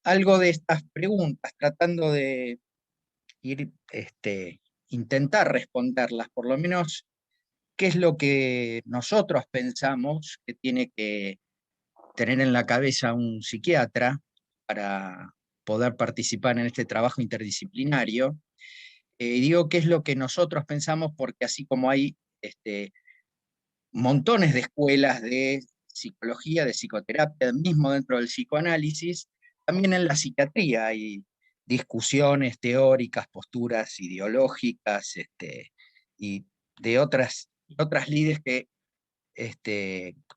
algo de estas preguntas, tratando de ir, intentar responderlas, por lo menos qué es lo que nosotros pensamos que tiene que tener en la cabeza un psiquiatra para poder participar en este trabajo interdisciplinario. Digo qué es lo que nosotros pensamos porque así como hay montones de escuelas de psicología, de psicoterapia, mismo dentro del psicoanálisis, también en la psiquiatría hay discusiones teóricas, posturas ideológicas, y de otras lides que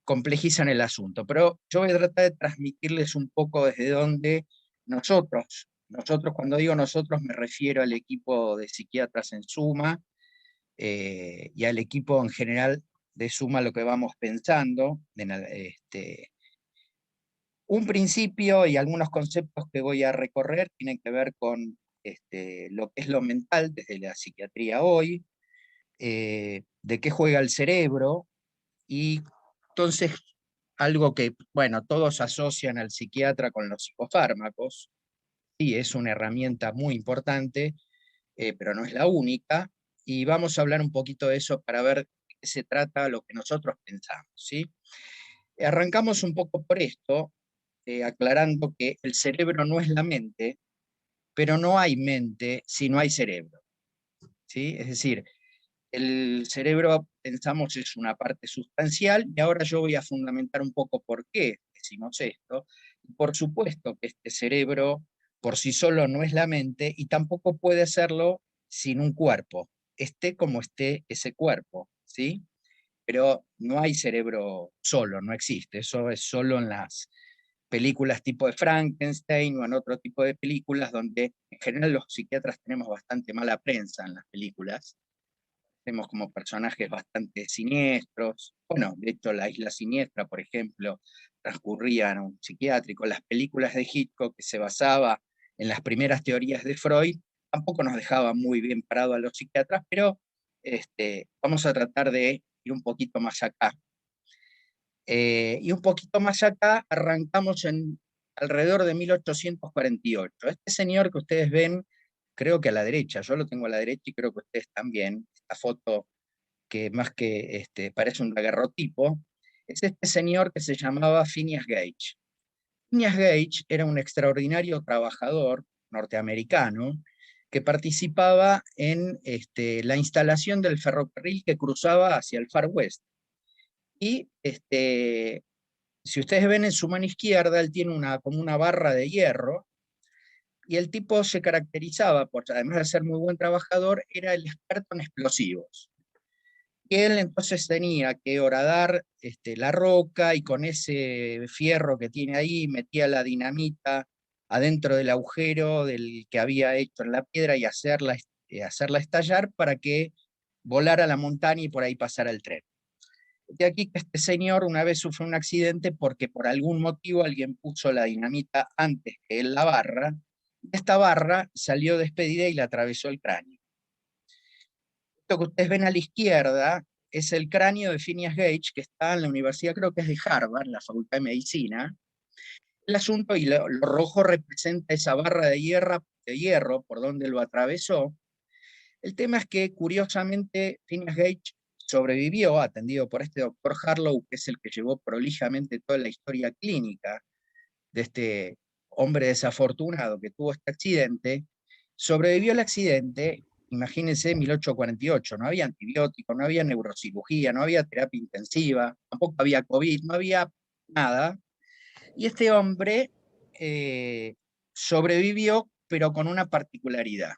complejizan el asunto. Pero yo voy a tratar de transmitirles un poco desde donde nosotros cuando digo nosotros me refiero al equipo de psiquiatras en Suma, y al equipo en general de Suma lo que vamos pensando, un principio y algunos conceptos que voy a recorrer tienen que ver con lo que es lo mental desde la psiquiatría hoy, de qué juega el cerebro, y entonces algo que, bueno, todos asocian al psiquiatra con los psicofármacos, sí, es una herramienta muy importante, pero no es la única, y vamos a hablar un poquito de eso para ver de qué se trata lo que nosotros pensamos, ¿sí? Arrancamos un poco por esto, aclarando que el cerebro no es la mente, pero no hay mente si no hay cerebro, ¿sí? Es decir, el cerebro, pensamos, es una parte sustancial, y ahora yo voy a fundamentar un poco por qué decimos esto. Por supuesto que este cerebro por sí solo no es la mente y tampoco puede serlo sin un cuerpo, esté como esté ese cuerpo, ¿sí? Pero no hay cerebro solo, no existe, eso es solo en las películas tipo de Frankenstein o en otro tipo de películas donde en general los psiquiatras tenemos bastante mala prensa en las películas. Vemos como personajes bastante siniestros. Bueno, de hecho, La Isla Siniestra, por ejemplo, transcurría en un psiquiátrico. Las películas de Hitchcock, que se basaba en las primeras teorías de Freud, tampoco nos dejaban muy bien parados a los psiquiatras, pero vamos a tratar de ir un poquito más acá. Y un poquito más acá arrancamos en alrededor de 1848. Este señor que ustedes ven, creo que a la derecha, yo lo tengo a la derecha y creo que ustedes también, esta foto que más que parece un daguerrotipo, es este señor que se llamaba Phineas Gage. Phineas Gage era un extraordinario trabajador norteamericano que participaba en la instalación del ferrocarril que cruzaba hacia el Far West. Y si ustedes ven en su mano izquierda, él tiene como una barra de hierro, y el tipo se caracterizaba por, además de ser muy buen trabajador, era el experto en explosivos. Y él entonces tenía que horadar la roca, y con ese fierro que tiene ahí metía la dinamita adentro del agujero del que había hecho en la piedra y hacerla estallar para que volara la montaña y por ahí pasara el tren. De aquí que este señor una vez sufrió un accidente porque por algún motivo alguien puso la dinamita antes que él la barra, y esta barra salió despedida y le atravesó el cráneo. Esto que ustedes ven a la izquierda es el cráneo de Phineas Gage, que está en la universidad, creo que es de Harvard, en la Facultad de Medicina. El asunto, y lo rojo representa esa barra de hierro por donde lo atravesó. El tema es que, curiosamente, Phineas Gage sobrevivió, atendido por este doctor Harlow, que es el que llevó prolijamente toda la historia clínica de este hombre desafortunado que tuvo este accidente. Sobrevivió al accidente, imagínense, 1848, no había antibióticos, no había neurocirugía, no había terapia intensiva, tampoco había COVID, no había nada. Y este hombre sobrevivió, pero con una particularidad.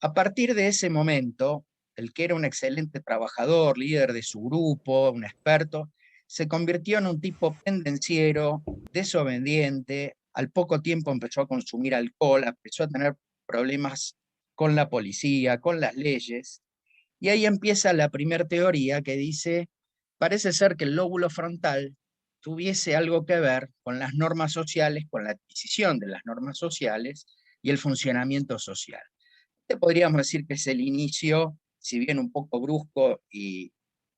A partir de ese momento, el que era un excelente trabajador, líder de su grupo, un experto, se convirtió en un tipo pendenciero, desobediente. Al poco tiempo empezó a consumir alcohol, empezó a tener problemas con la policía, con las leyes, y ahí empieza la primera teoría que dice, parece ser que el lóbulo frontal tuviese algo que ver con las normas sociales, con la adquisición de las normas sociales y el funcionamiento social. Podríamos decir que es el inicio, si bien un poco brusco y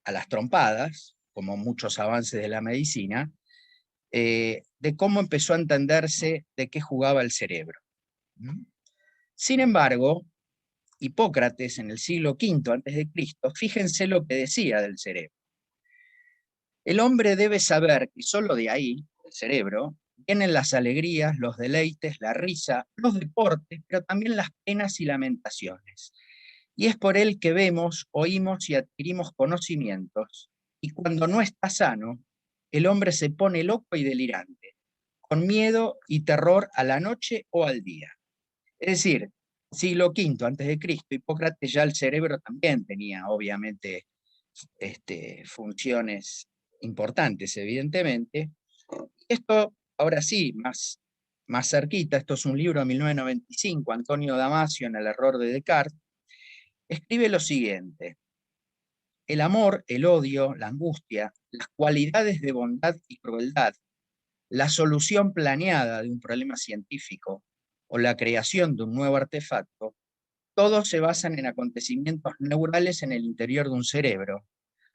a las trompadas, como muchos avances de la medicina, de cómo empezó a entenderse de qué jugaba el cerebro. Sin embargo, Hipócrates en el siglo V a.C., fíjense lo que decía del cerebro. El hombre debe saber que solo de ahí, el cerebro, vienen las alegrías, los deleites, la risa, los deportes, pero también las penas y lamentaciones. Y es por él que vemos, oímos y adquirimos conocimientos, y cuando no está sano, el hombre se pone loco y delirante, con miedo y terror a la noche o al día. Es decir, siglo V antes de Cristo, Hipócrates ya el cerebro también tenía, obviamente, funciones importantes, evidentemente. Esto, ahora sí, más cerquita, esto es un libro de 1995, Antonio Damasio en El error de Descartes, escribe lo siguiente: el amor, el odio, la angustia, las cualidades de bondad y crueldad, la solución planeada de un problema científico o la creación de un nuevo artefacto, todos se basan en acontecimientos neurales en el interior de un cerebro,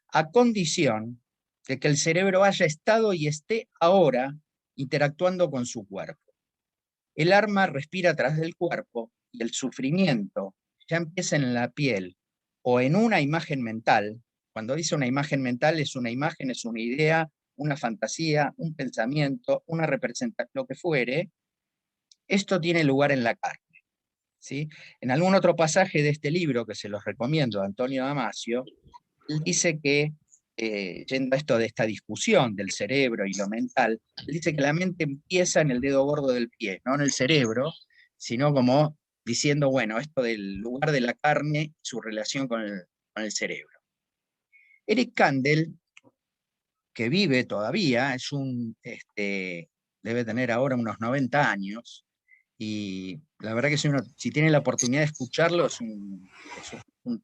a condición de que el cerebro haya estado y esté ahora interactuando con su cuerpo. El alma respira a través del cuerpo y el sufrimiento ya empieza en la piel o en una imagen mental. Cuando dice una imagen mental, es una imagen, es una idea, una fantasía, un pensamiento, una representación, lo que fuere. Esto tiene lugar en la carne. ¿Sí? En algún otro pasaje de este libro, que se los recomiendo, de Antonio Damasio, él dice que, yendo a esto de esta discusión del cerebro y lo mental, él dice que la mente empieza en el dedo gordo del pie, no en el cerebro, sino como diciendo, bueno, esto del lugar de la carne, su relación con el cerebro. Eric Kandel, que vive todavía, debe tener ahora unos 90 años, y la verdad que si tiene la oportunidad de escucharlo, es un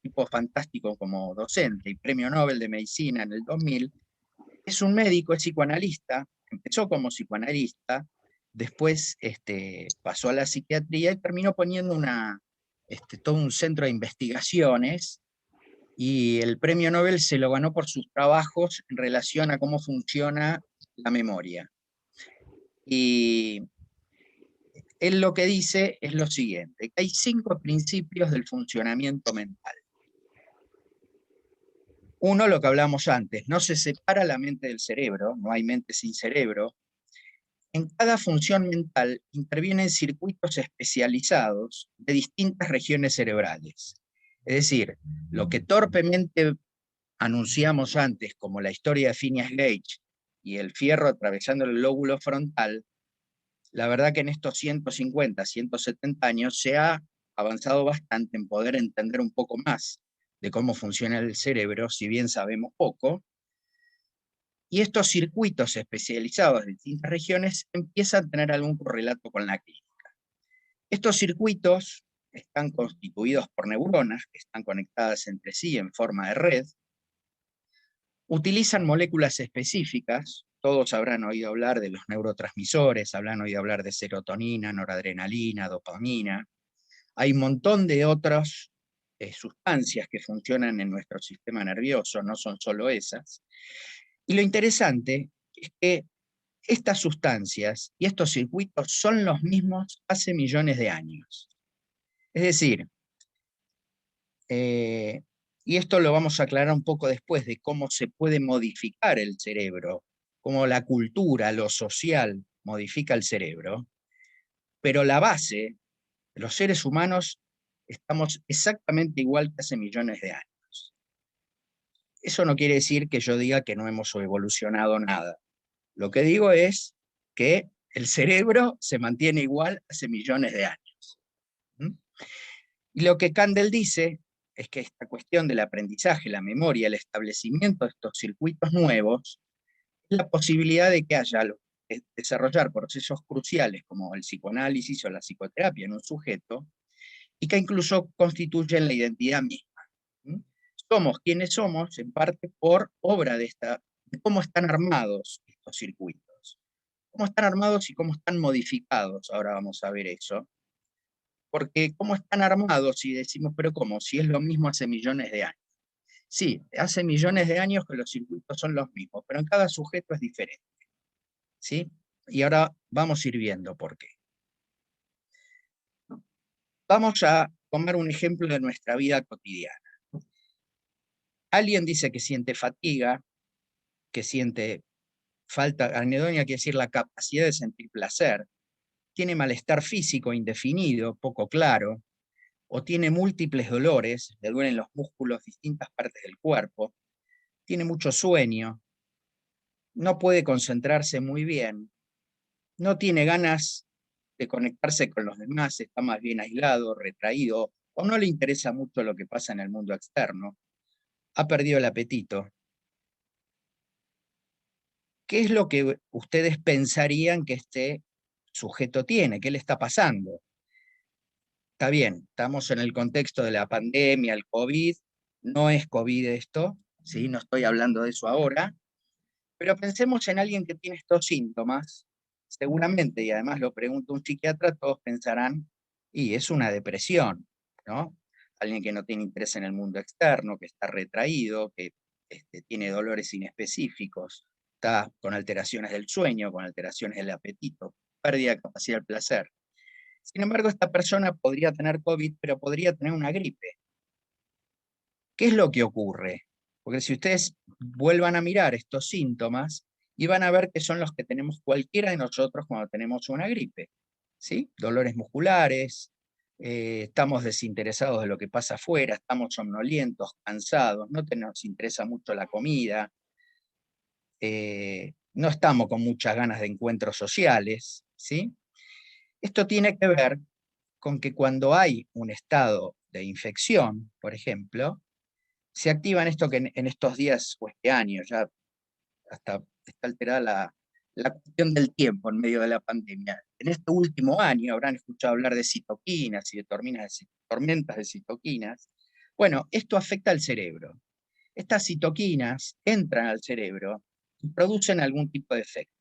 tipo fantástico como docente y premio Nobel de Medicina en el 2000. Es un médico, es psicoanalista, empezó como psicoanalista, después pasó a la psiquiatría y terminó poniendo todo un centro de investigaciones, y el premio Nobel se lo ganó por sus trabajos en relación a cómo funciona la memoria. Y él lo que dice es lo siguiente: que hay 5 principios del funcionamiento mental. Uno, lo que hablamos antes, no se separa la mente del cerebro, no hay mente sin cerebro. En cada función mental intervienen circuitos especializados de distintas regiones cerebrales. Es decir, lo que torpemente anunciamos antes, como la historia de Phineas Gage y el fierro atravesando el lóbulo frontal, la verdad que en estos 150, 170 años se ha avanzado bastante en poder entender un poco más de cómo funciona el cerebro, si bien sabemos poco, y estos circuitos especializados de distintas regiones empiezan a tener algún correlato con la clínica. Estos circuitos están constituidos por neuronas que están conectadas entre sí en forma de red, utilizan moléculas específicas. Todos habrán oído hablar de los neurotransmisores, habrán oído hablar de serotonina, noradrenalina, dopamina. Hay un montón de otras sustancias que funcionan en nuestro sistema nervioso, no son solo esas. Y lo interesante es que estas sustancias y estos circuitos son los mismos hace millones de años. Es decir, y esto lo vamos a aclarar un poco después, de cómo se puede modificar el cerebro, cómo la cultura, lo social, modifica el cerebro, pero la base, los seres humanos estamos exactamente igual que hace millones de años. Eso no quiere decir que yo diga que no hemos evolucionado nada. Lo que digo es que el cerebro se mantiene igual hace millones de años. Y lo que Kandel dice es que esta cuestión del aprendizaje, la memoria, el establecimiento de estos circuitos nuevos, es la posibilidad de que haya desarrollar procesos cruciales como el psicoanálisis o la psicoterapia en un sujeto, y que incluso constituyen la identidad misma. Somos quienes somos en parte por obra de cómo están armados estos circuitos. Cómo están armados y cómo están modificados, ahora vamos a ver eso. Porque cómo están armados, y decimos, pero ¿cómo? Si es lo mismo hace millones de años. Sí, hace millones de años que los circuitos son los mismos, pero en cada sujeto es diferente. ¿sí? Y ahora vamos a ir viendo por qué. Vamos a tomar un ejemplo de nuestra vida cotidiana. Alguien dice que siente fatiga, que siente falta, anedonia quiere decir la capacidad de sentir placer, tiene malestar físico indefinido, poco claro, o tiene múltiples dolores, le duelen los músculos, distintas partes del cuerpo, tiene mucho sueño, no puede concentrarse muy bien, no tiene ganas de conectarse con los demás, está más bien aislado, retraído, o no le interesa mucho lo que pasa en el mundo externo, ha perdido el apetito. ¿Qué es lo que ustedes pensarían que este sujeto tiene? ¿Qué le está pasando? Está bien, estamos en el contexto de la pandemia, el COVID, no es COVID esto, ¿sí? No estoy hablando de eso ahora, pero pensemos en alguien que tiene estos síntomas, seguramente, y además lo pregunta un psiquiatra, todos pensarán, y es una depresión, ¿no? Alguien que no tiene interés en el mundo externo, que está retraído, que tiene dolores inespecíficos, está con alteraciones del sueño, con alteraciones del apetito, pérdida de capacidad del placer. Sin embargo, esta persona podría tener COVID, pero podría tener una gripe. ¿Qué es lo que ocurre? Porque si ustedes vuelvan a mirar estos síntomas, y van a ver que son los que tenemos cualquiera de nosotros cuando tenemos una gripe, ¿sí? Dolores musculares, estamos desinteresados de lo que pasa afuera, estamos somnolientos, cansados, no nos interesa mucho la comida, no estamos con muchas ganas de encuentros sociales, ¿sí? Esto tiene que ver con que cuando hay un estado de infección, por ejemplo, se activan esto que en estos días o este año, ya hasta está alterada la cuestión del tiempo en medio de la pandemia. En este último año habrán escuchado hablar de citoquinas y de tormentas de citoquinas. Bueno, esto afecta al cerebro. Estas citoquinas entran al cerebro y producen algún tipo de efecto,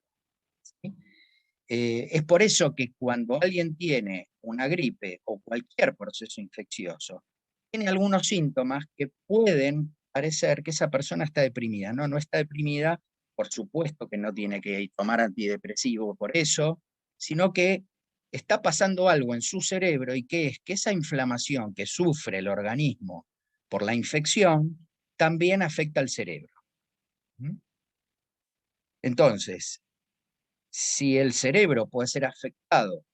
¿sí? Es por eso que cuando alguien tiene una gripe o cualquier proceso infeccioso, tiene algunos síntomas que pueden parecer que esa persona está deprimida. No, no está deprimida, por supuesto que no tiene que tomar antidepresivo por eso, sino que está pasando algo en su cerebro y que es que esa inflamación que sufre el organismo por la infección también afecta al cerebro. ¿Mm? Entonces, si el cerebro puede ser afectado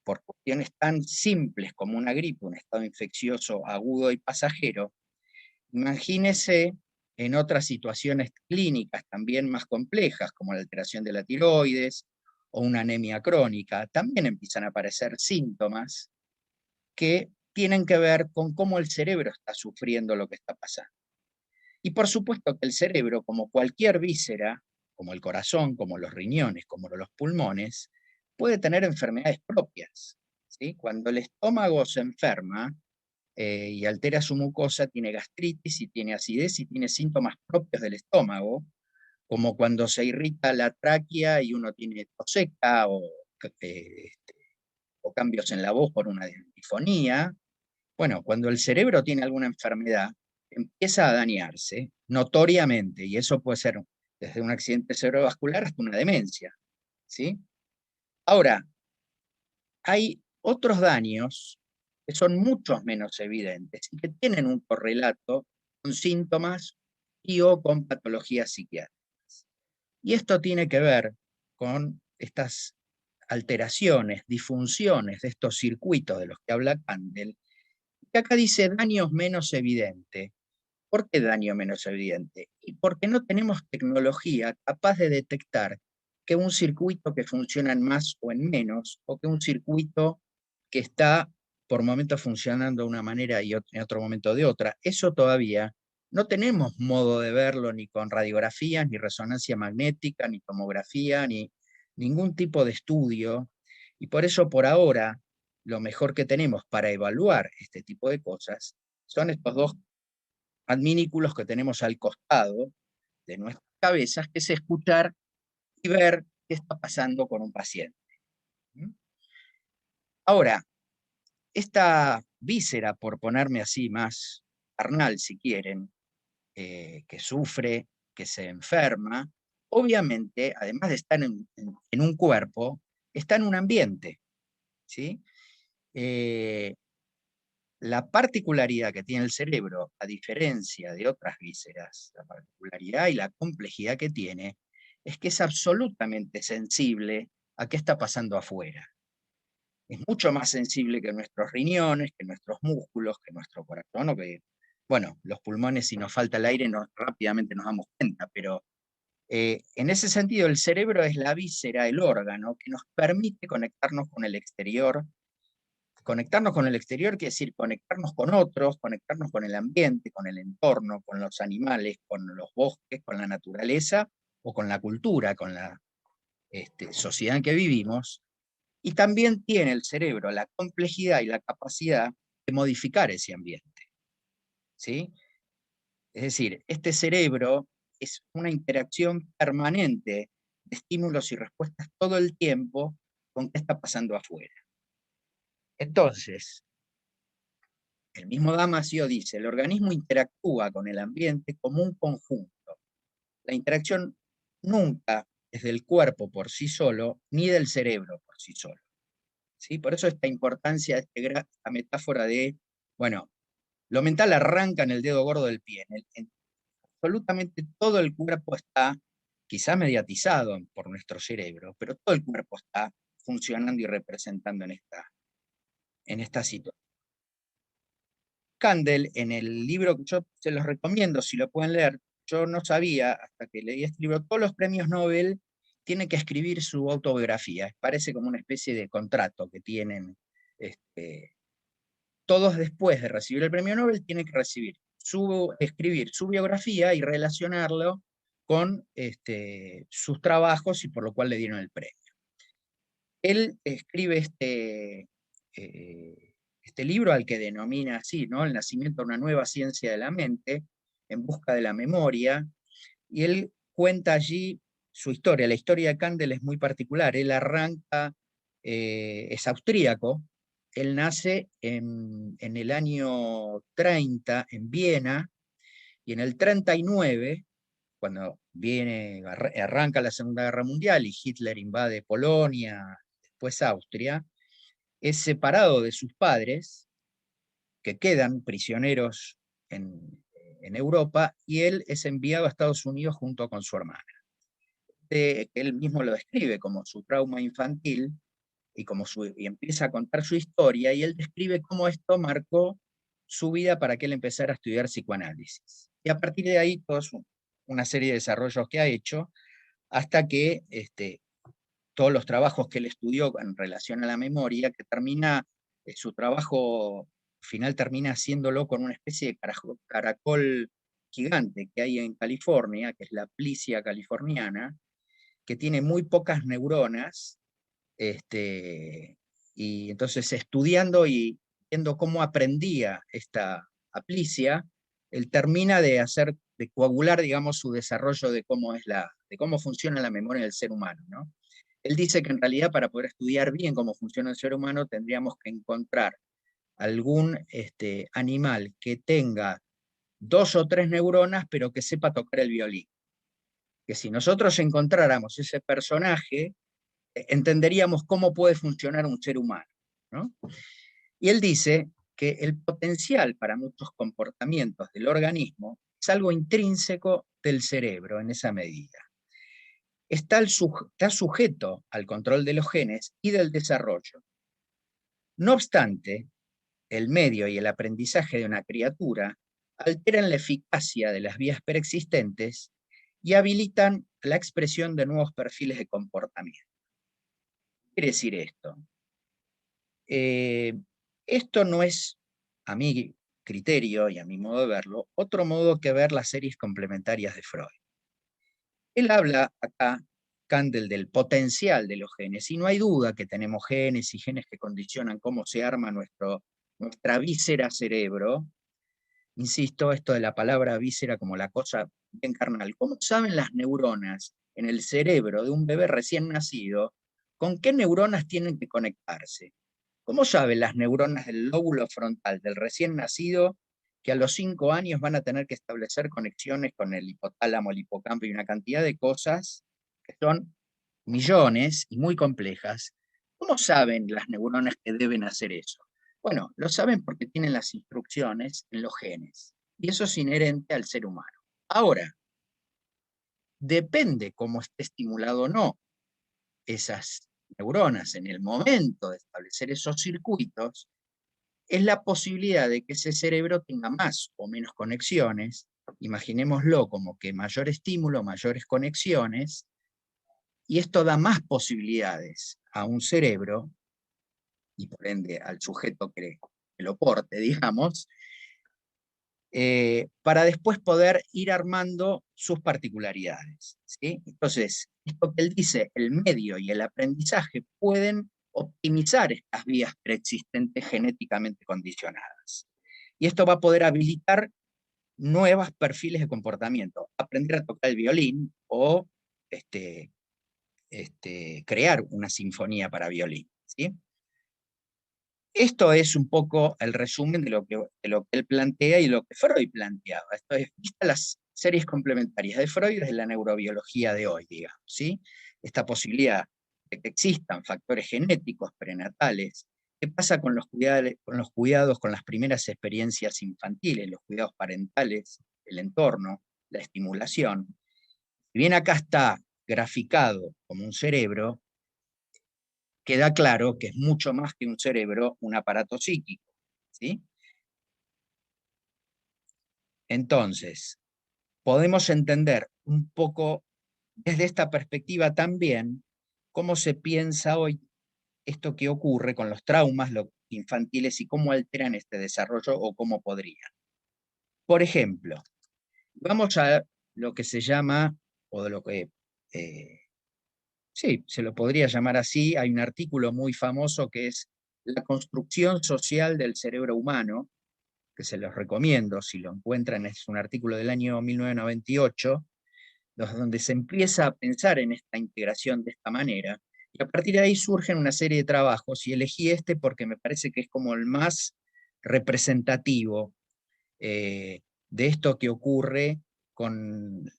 por cuestiones tan simples como una gripe, un estado infeccioso agudo y pasajero, imagínese en otras situaciones clínicas también más complejas, como la alteración de la tiroides o una anemia crónica, también empiezan a aparecer síntomas que tienen que ver con cómo el cerebro está sufriendo lo que está pasando. Y por supuesto que el cerebro, como cualquier víscera, como el corazón, como los riñones, como los pulmones, puede tener enfermedades propias, ¿sí? Cuando el estómago se enferma y altera su mucosa, tiene gastritis y tiene acidez y tiene síntomas propios del estómago, como cuando se irrita la tráquea y uno tiene tos seca o cambios en la voz por una disfonía. Bueno, cuando el cerebro tiene alguna enfermedad, empieza a dañarse notoriamente, y eso puede ser desde un accidente cerebrovascular hasta una demencia, ¿sí? Ahora, hay otros daños que son mucho menos evidentes y que tienen un correlato con síntomas y o con patologías psiquiátricas. Y esto tiene que ver con estas alteraciones, disfunciones de estos circuitos de los que habla Kandel, que acá dice daños menos evidentes. ¿Por qué daño menos evidente? Y porque no tenemos tecnología capaz de detectar que un circuito que funciona en más o en menos, o que un circuito que está por momentos funcionando de una manera y en otro momento de otra, eso todavía no tenemos modo de verlo ni con radiografías, ni resonancia magnética, ni tomografía, ni ningún tipo de estudio. Y por eso por ahora lo mejor que tenemos para evaluar este tipo de cosas son estos dos adminículos que tenemos al costado de nuestras cabezas, que es escuchar y ver qué está pasando con un paciente. Ahora, esta víscera, por ponerme así más carnal si quieren, que sufre, que se enferma, obviamente, además de estar en un cuerpo, está en un ambiente, ¿sí? La particularidad que tiene el cerebro, a diferencia de otras vísceras, la particularidad y la complejidad que tiene, es que es absolutamente sensible a qué está pasando afuera. Es mucho más sensible que nuestros riñones, que nuestros músculos, que nuestro corazón, o que, bueno, los pulmones, si nos falta el aire, rápidamente nos damos cuenta, pero en ese sentido el cerebro es la víscera, el órgano, que nos permite conectarnos con el exterior. Conectarnos con el exterior quiere decir conectarnos con otros, conectarnos con el ambiente, con el entorno, con los animales, con los bosques, con la naturaleza o con la cultura, con la sociedad en que vivimos. Y también tiene el cerebro la complejidad y la capacidad de modificar ese ambiente, ¿sí? Es decir, este cerebro es una interacción permanente de estímulos y respuestas todo el tiempo con qué está pasando afuera. Entonces, el mismo Damasio dice, el organismo interactúa con el ambiente como un conjunto. La interacción nunca es del cuerpo por sí solo, ni del cerebro por sí solo. ¿Sí? Por eso esta importancia, esta metáfora de, bueno, lo mental arranca en el dedo gordo del pie. Absolutamente todo el cuerpo está, quizá mediatizado por nuestro cerebro, pero todo el cuerpo está funcionando y representando en esta situación. Kandel, en el libro que yo se los recomiendo, si lo pueden leer, yo no sabía, hasta que leí este libro, todos los premios Nobel tienen que escribir su autobiografía. Parece como una especie de contrato que tienen. Todos después de recibir el premio Nobel tienen que escribir su biografía y relacionarlo con sus trabajos y por lo cual le dieron el premio. Él escribe este libro al que denomina así, ¿no? El nacimiento de una nueva ciencia de la mente, en busca de la memoria, y él cuenta allí su historia. La historia de Kandel es muy particular. Él arranca, es austríaco, él nace en el año 30 en Viena, y en el 39, cuando arranca la Segunda Guerra Mundial y Hitler invade Polonia, después Austria, es separado de sus padres, que quedan prisioneros en Europa, y él es enviado a Estados Unidos junto con su hermana. Él mismo lo describe como su trauma infantil, y empieza a contar su historia, y él describe cómo esto marcó su vida para que él empezara a estudiar psicoanálisis. Y a partir de ahí, una serie de desarrollos que ha hecho, hasta que todos los trabajos que él estudió en relación a la memoria, que termina, su trabajo final termina haciéndolo con una especie de caracol gigante que hay en California, que es la Plicia californiana, que tiene muy pocas neuronas, y entonces estudiando y viendo cómo aprendía esta aplicia, él termina de coagular, digamos, su desarrollo de cómo funciona la memoria del ser humano, ¿no? Él dice que en realidad para poder estudiar bien cómo funciona el ser humano tendríamos que encontrar algún animal que tenga 2 o 3 neuronas, pero que sepa tocar el violín. Que si nosotros encontráramos ese personaje, entenderíamos cómo puede funcionar un ser humano, ¿no? Y él dice que el potencial para muchos comportamientos del organismo es algo intrínseco del cerebro en esa medida. Está sujeto al control de los genes y del desarrollo. No obstante, el medio y el aprendizaje de una criatura alteran la eficacia de las vías preexistentes y habilitan la expresión de nuevos perfiles de comportamiento. ¿Qué quiere decir esto? Esto no es, a mi criterio y a mi modo de verlo, otro modo que ver las series complementarias de Freud. Él habla acá, Kandel, del potencial de los genes, y no hay duda que tenemos genes y genes que condicionan cómo se arma nuestra víscera cerebro. Insisto, esto de la palabra víscera como la cosa bien carnal. ¿Cómo saben las neuronas en el cerebro de un bebé recién nacido con qué neuronas tienen que conectarse? ¿Cómo saben las neuronas del lóbulo frontal del recién nacido que a los 5 años van a tener que establecer conexiones con el hipotálamo, el hipocampo y una cantidad de cosas que son millones y muy complejas. ¿Cómo saben las neuronas que deben hacer eso? Bueno, lo saben porque tienen las instrucciones en los genes, y eso es inherente al ser humano. Ahora, depende cómo esté estimulado o no esas neuronas en el momento de establecer esos circuitos, es la posibilidad de que ese cerebro tenga más o menos conexiones. Imaginémoslo como que mayor estímulo, mayores conexiones, y esto da más posibilidades a un cerebro, y por ende al sujeto que lo porte, digamos, para después poder ir armando sus particularidades, ¿sí? Entonces, esto que él dice, el medio y el aprendizaje pueden optimizar estas vías preexistentes genéticamente condicionadas. Y esto va a poder habilitar nuevos perfiles de comportamiento, aprender a tocar el violín o crear una sinfonía para violín, ¿sí? Esto es un poco el resumen de lo que él plantea y lo que Freud planteaba. Esto es, vistas las series complementarias de Freud desde la neurobiología de hoy, digamos, ¿sí? Esta posibilidad de que existan factores genéticos prenatales. ¿Qué pasa con los cuidados, con las primeras experiencias infantiles, los cuidados parentales, el entorno, la estimulación? Si bien acá está graficado como un cerebro, queda claro que es mucho más que un cerebro, un aparato psíquico, ¿sí? Entonces, podemos entender un poco desde esta perspectiva también cómo se piensa hoy esto que ocurre con los traumas infantiles y cómo alteran este desarrollo o cómo podrían. Por ejemplo, vamos a lo que se llama, o de lo que, sí, se lo podría llamar así, hay un artículo muy famoso que es La construcción social del cerebro humano, que se los recomiendo, si lo encuentran, es un artículo del año 1998, donde se empieza a pensar en esta integración de esta manera, y a partir de ahí surgen una serie de trabajos, y elegí este porque me parece que es como el más representativo de esto que ocurre con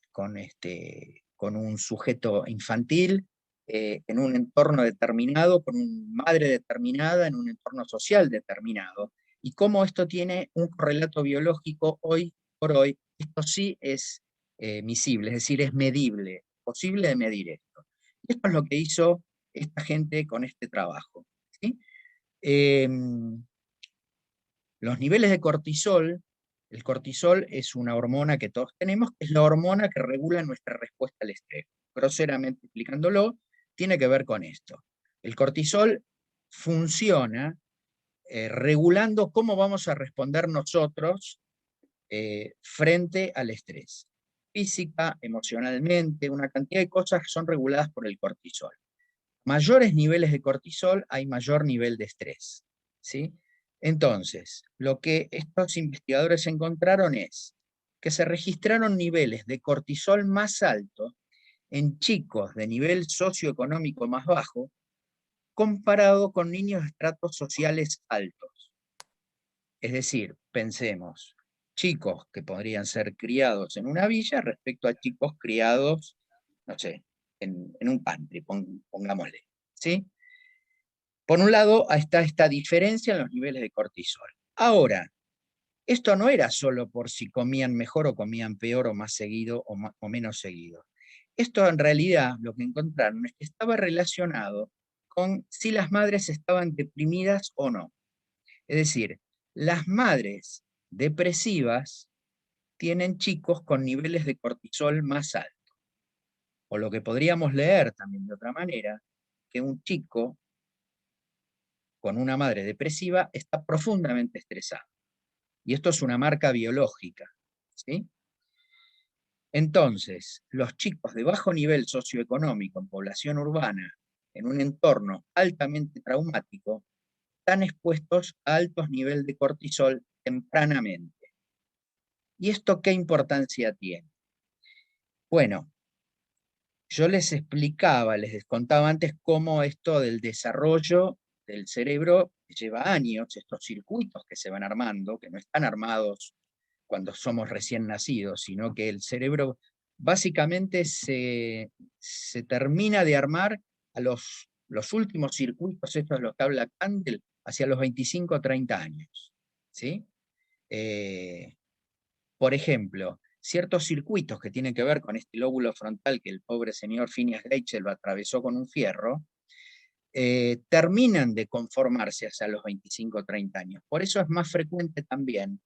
un sujeto infantil en un entorno determinado, con una madre determinada, en un entorno social determinado, y cómo esto tiene un correlato biológico hoy por hoy. Esto sí es misible, es decir, es medible, posible de medir esto. Y esto es lo que hizo esta gente con este trabajo, ¿sí? Eh, los niveles de cortisol, el cortisol es una hormona que todos tenemos, que es la hormona que regula nuestra respuesta al estrés. Groseramente explicándolo, tiene que ver con esto. El cortisol funciona regulando cómo vamos a responder nosotros frente al estrés. Física, emocionalmente, una cantidad de cosas que son reguladas por el cortisol. Mayores niveles de cortisol, hay mayor nivel de estrés, ¿sí? Entonces, lo que estos investigadores encontraron es que se registraron niveles de cortisol más altos en chicos de nivel socioeconómico más bajo comparado con niños de estratos sociales altos. Es decir, pensemos, chicos que podrían ser criados en una villa respecto a chicos criados, no sé, en un country, pongámosle, ¿sí? Por un lado, está esta diferencia en los niveles de cortisol. Ahora, esto no era solo por si comían mejor o comían peor o más seguido o menos seguido. Esto en realidad lo que encontraron es que estaba relacionado con si las madres estaban deprimidas o no. Es decir, las madres depresivas tienen chicos con niveles de cortisol más altos. O lo que podríamos leer también de otra manera, que un chico con una madre depresiva está profundamente estresado. Y esto es una marca biológica, ¿sí? Entonces, los chicos de bajo nivel socioeconómico en población urbana, en un entorno altamente traumático, están expuestos a altos niveles de cortisol tempranamente. ¿Y esto qué importancia tiene? Bueno, yo les explicaba, les contaba antes cómo esto del desarrollo del cerebro lleva años, estos circuitos que se van armando, que no están armados cuando somos recién nacidos, sino que el cerebro básicamente se termina de armar a los últimos circuitos, esto es lo que habla Kandel, hacia los 25 o 30 años. ¿Sí? Por ejemplo, ciertos circuitos que tienen que ver con este lóbulo frontal que el pobre señor Phineas Gage lo atravesó con un fierro, terminan de conformarse hacia los 25 o 30 años. Por eso es más frecuente también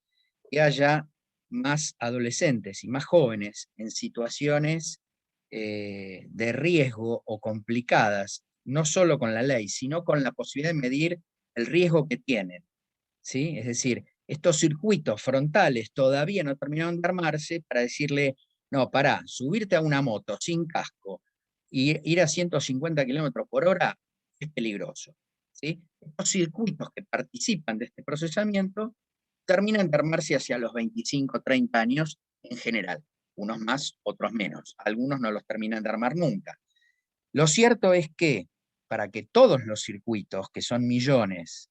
que haya más adolescentes y más jóvenes en situaciones de riesgo o complicadas, no solo con la ley, sino con la posibilidad de medir el riesgo que tienen. ¿Sí? Es decir, estos circuitos frontales todavía no terminaron de armarse para decirle, no, pará, subirte a una moto sin casco y ir a 150 kilómetros por hora es peligroso. ¿Sí? Estos circuitos que participan de este procesamiento terminan de armarse hacia los 25, 30 años en general, unos más, otros menos. Algunos no los terminan de armar nunca. Lo cierto es que para que todos los circuitos, que son millones,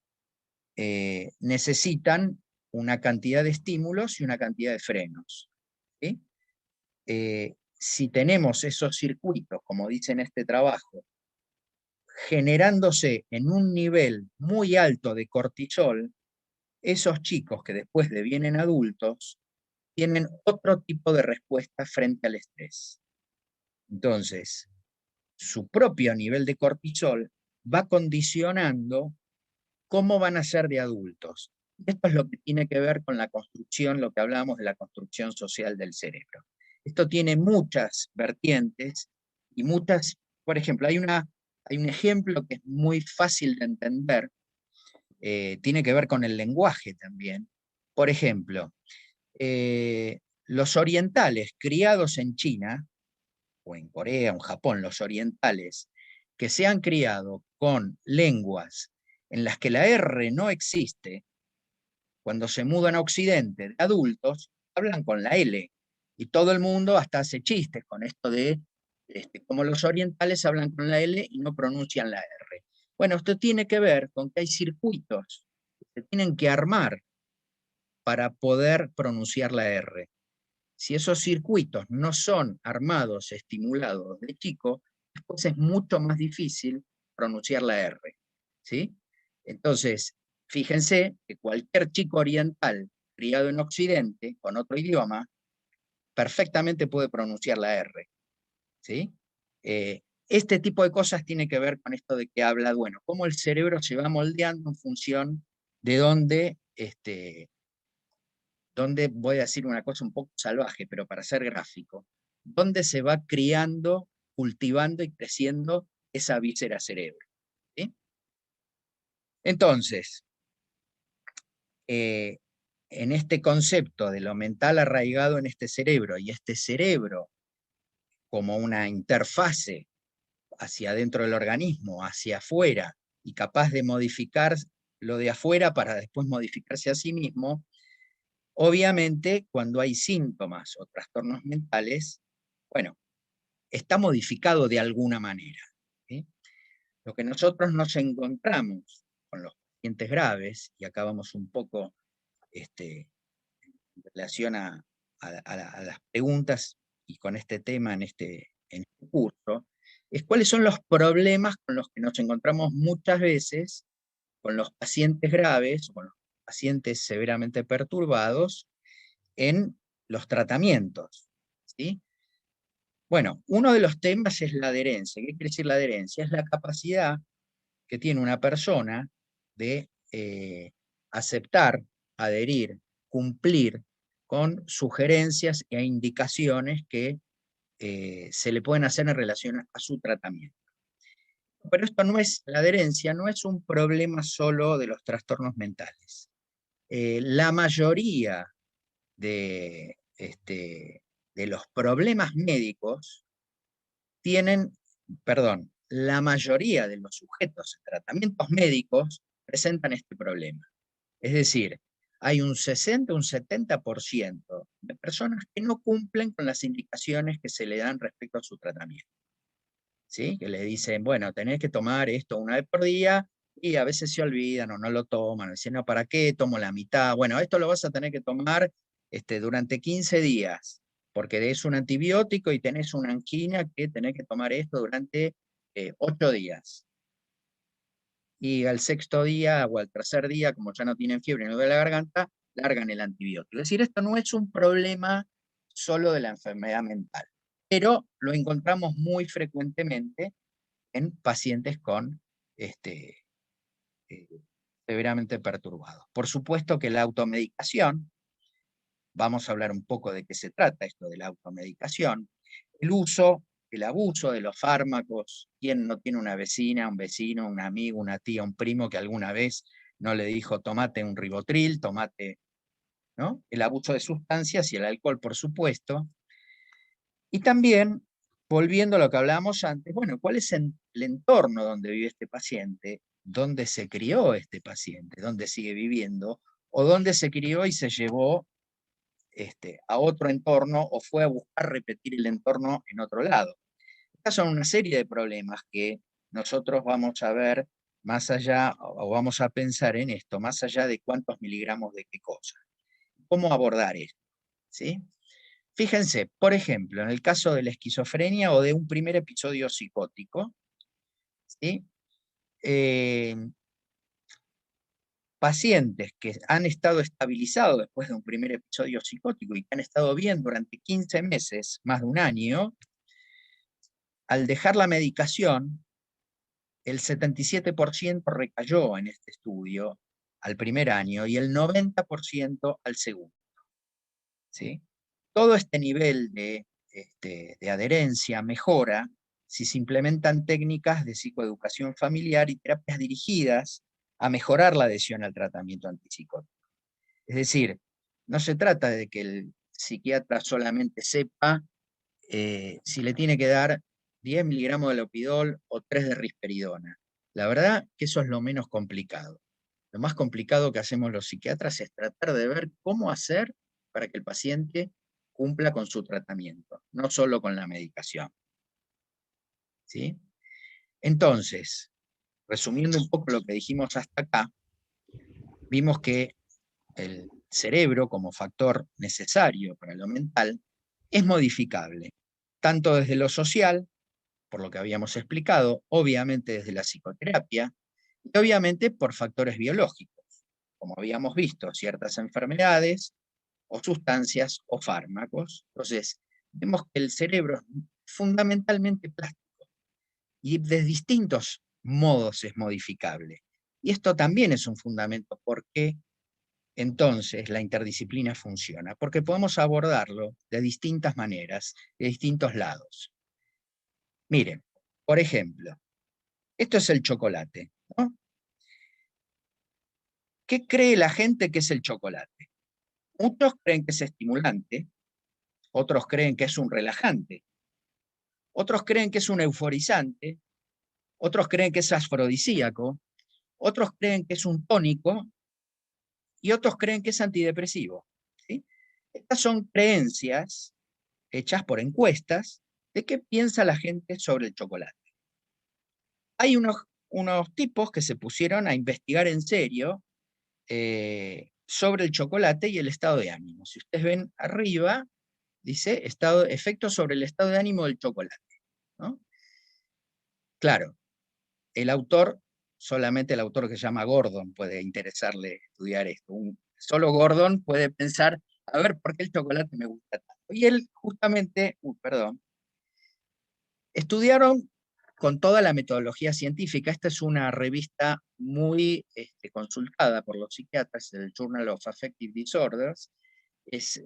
necesitan una cantidad de estímulos y una cantidad de frenos. ¿Sí? Si tenemos esos circuitos, como dice en este trabajo, generándose en un nivel muy alto de cortisol, esos chicos que después devienen adultos tienen otro tipo de respuesta frente al estrés. Entonces, su propio nivel de cortisol va condicionando cómo van a ser de adultos. Esto es lo que tiene que ver con la construcción, lo que hablábamos de la construcción social del cerebro. Esto tiene muchas vertientes y muchas, por ejemplo, hay un ejemplo que es muy fácil de entender, tiene que ver con el lenguaje también. Por ejemplo, los orientales criados en China, o en Corea, o en Japón, los orientales, que se han criado con lenguas en las que la R no existe, cuando se mudan a Occidente de adultos, hablan con la L. Y todo el mundo hasta hace chistes con esto de como los orientales hablan con la L y no pronuncian la R. Bueno, esto tiene que ver con que hay circuitos que se tienen que armar para poder pronunciar la R. Si esos circuitos no son armados, estimulados de chico, después es mucho más difícil pronunciar la R. ¿Sí? Entonces, fíjense que cualquier chico oriental criado en Occidente, con otro idioma, perfectamente puede pronunciar la R. ¿Sí? Este tipo de cosas tiene que ver con esto de que habla, bueno, cómo el cerebro se va moldeando en función de dónde voy a decir una cosa un poco salvaje, pero para ser gráfico, dónde se va criando, cultivando y creciendo esa víscera cerebro. ¿Sí? Entonces, en este concepto de lo mental arraigado en este cerebro y este cerebro como una interfase hacia adentro del organismo, hacia afuera, y capaz de modificar lo de afuera para después modificarse a sí mismo, obviamente cuando hay síntomas o trastornos mentales, bueno, está modificado de alguna manera. ¿Sí? Lo que nosotros nos encontramos con los pacientes graves, y acá vamos un poco en relación a las preguntas y con este tema en este curso, es cuáles son los problemas con los que nos encontramos muchas veces con los pacientes graves o con los pacientes severamente perturbados en los tratamientos. ¿Sí? Bueno, uno de los temas es la adherencia. ¿Qué quiere decir la adherencia? Es la capacidad que tiene una persona de aceptar, adherir, cumplir con sugerencias e indicaciones que se le pueden hacer en relación a su tratamiento. Pero esto no es, la adherencia no es un problema solo de los trastornos mentales. La mayoría de, de los problemas médicos tienen, perdón, la mayoría de los sujetos en tratamientos médicos presentan este problema. Es decir, hay un 60, un 70% de personas que no cumplen con las indicaciones que se le dan respecto a su tratamiento. ¿Sí? Que le dicen, bueno, tenés que tomar esto una vez por día, y a veces se olvidan o no lo toman, dicen, no, ¿para qué? Tomo la mitad. Bueno, esto lo vas a tener que tomar durante 15 días, porque es un antibiótico y tenés una angina que tenés que tomar esto durante 8 días. Y al sexto día o al tercer día, como ya no tienen fiebre ni de la garganta, largan el antibiótico. Es decir, esto no es un problema solo de la enfermedad mental, pero lo encontramos muy frecuentemente en pacientes con eh, severamente perturbados. Por supuesto que la automedicación, vamos a hablar un poco de qué se trata esto de la automedicación, el uso, el abuso de los fármacos. ¿Quién no tiene una vecina, un vecino, un amigo, una tía, un primo que alguna vez no le dijo tomate un Rivotril, tomate, ¿no? El abuso de sustancias y el alcohol, por supuesto. Y también, volviendo a lo que hablábamos antes, bueno, ¿cuál es el entorno donde vive este paciente? ¿Dónde se crió este paciente? ¿Dónde sigue viviendo? ¿O dónde se crió y se llevó a otro entorno o fue a buscar repetir el entorno en otro lado? Estas son una serie de problemas que nosotros vamos a ver más allá, o vamos a pensar en esto, más allá de cuántos miligramos de qué cosa. ¿Cómo abordar esto? ¿Sí? Fíjense, por ejemplo, en el caso de la esquizofrenia o de un primer episodio psicótico, ¿sí? Eh, pacientes que han estado estabilizados después de un primer episodio psicótico y que han estado bien durante 15 meses, más de un año, al dejar la medicación, el 77% recayó en este estudio al primer año y el 90% al segundo. ¿Sí? Todo este nivel de adherencia mejora si se implementan técnicas de psicoeducación familiar y terapias dirigidas a mejorar la adhesión al tratamiento antipsicótico. Es decir, no se trata de que el psiquiatra solamente sepa si le tiene que dar 10 miligramos de lopidol o 3 de risperidona. La verdad que eso es lo menos complicado. Lo más complicado que hacemos los psiquiatras es tratar de ver cómo hacer para que el paciente cumpla con su tratamiento, no solo con la medicación. ¿Sí? Entonces, resumiendo un poco lo que dijimos hasta acá, vimos que el cerebro como factor necesario para lo mental es modificable, tanto desde lo social, por lo que habíamos explicado, obviamente desde la psicoterapia, y obviamente por factores biológicos, como habíamos visto, ciertas enfermedades o sustancias o fármacos. Entonces, vemos que el cerebro es fundamentalmente plástico y de distintos modos es modificable. Y esto también es un fundamento porque entonces la interdisciplina funciona, porque podemos abordarlo de distintas maneras, de distintos lados. Miren, por ejemplo, esto es el chocolate, ¿no? ¿Qué cree la gente que es el chocolate? Muchos creen que es estimulante, otros creen que es un relajante, otros creen que es un euforizante, otros creen que es afrodisíaco, otros creen que es un tónico y otros creen que es antidepresivo. ¿Sí? Estas son creencias hechas por encuestas de qué piensa la gente sobre el chocolate. Hay unos tipos que se pusieron a investigar en serio sobre el chocolate y el estado de ánimo. Si ustedes ven arriba, dice efectos sobre el estado de ánimo del chocolate, ¿no? Claro, el autor, solamente el autor que se llama Gordon puede interesarle estudiar esto. Solo Gordon puede pensar, a ver, ¿por qué el chocolate me gusta tanto? Y él justamente, estudiaron con toda la metodología científica. Esta es una revista muy consultada por los psiquiatras, el Journal of Affective Disorders. Es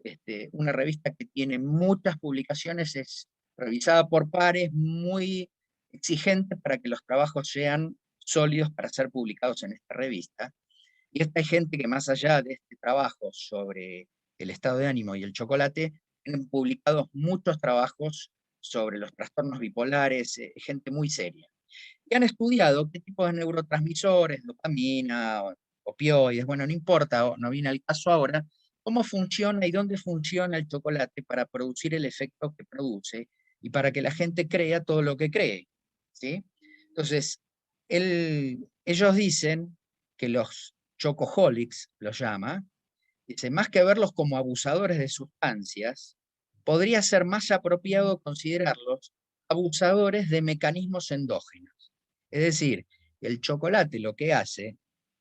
una revista que tiene muchas publicaciones, es revisada por pares, muy exigente para que los trabajos sean sólidos para ser publicados en esta revista. Y esta hay gente que más allá de este trabajo sobre el estado de ánimo y el chocolate, han publicado muchos trabajos sobre los trastornos bipolares, gente muy seria. Y han estudiado qué tipo de neurotransmisores, dopamina, opioides, bueno, no importa, no viene al caso ahora, cómo funciona y dónde funciona el chocolate para producir el efecto que produce y para que la gente crea todo lo que cree. ¿Sí? Entonces, ellos dicen que los chocoholics, los llama, Dice, más que verlos como abusadores de sustancias, podría ser más apropiado considerarlos abusadores de mecanismos endógenos. Es decir, el chocolate lo que hace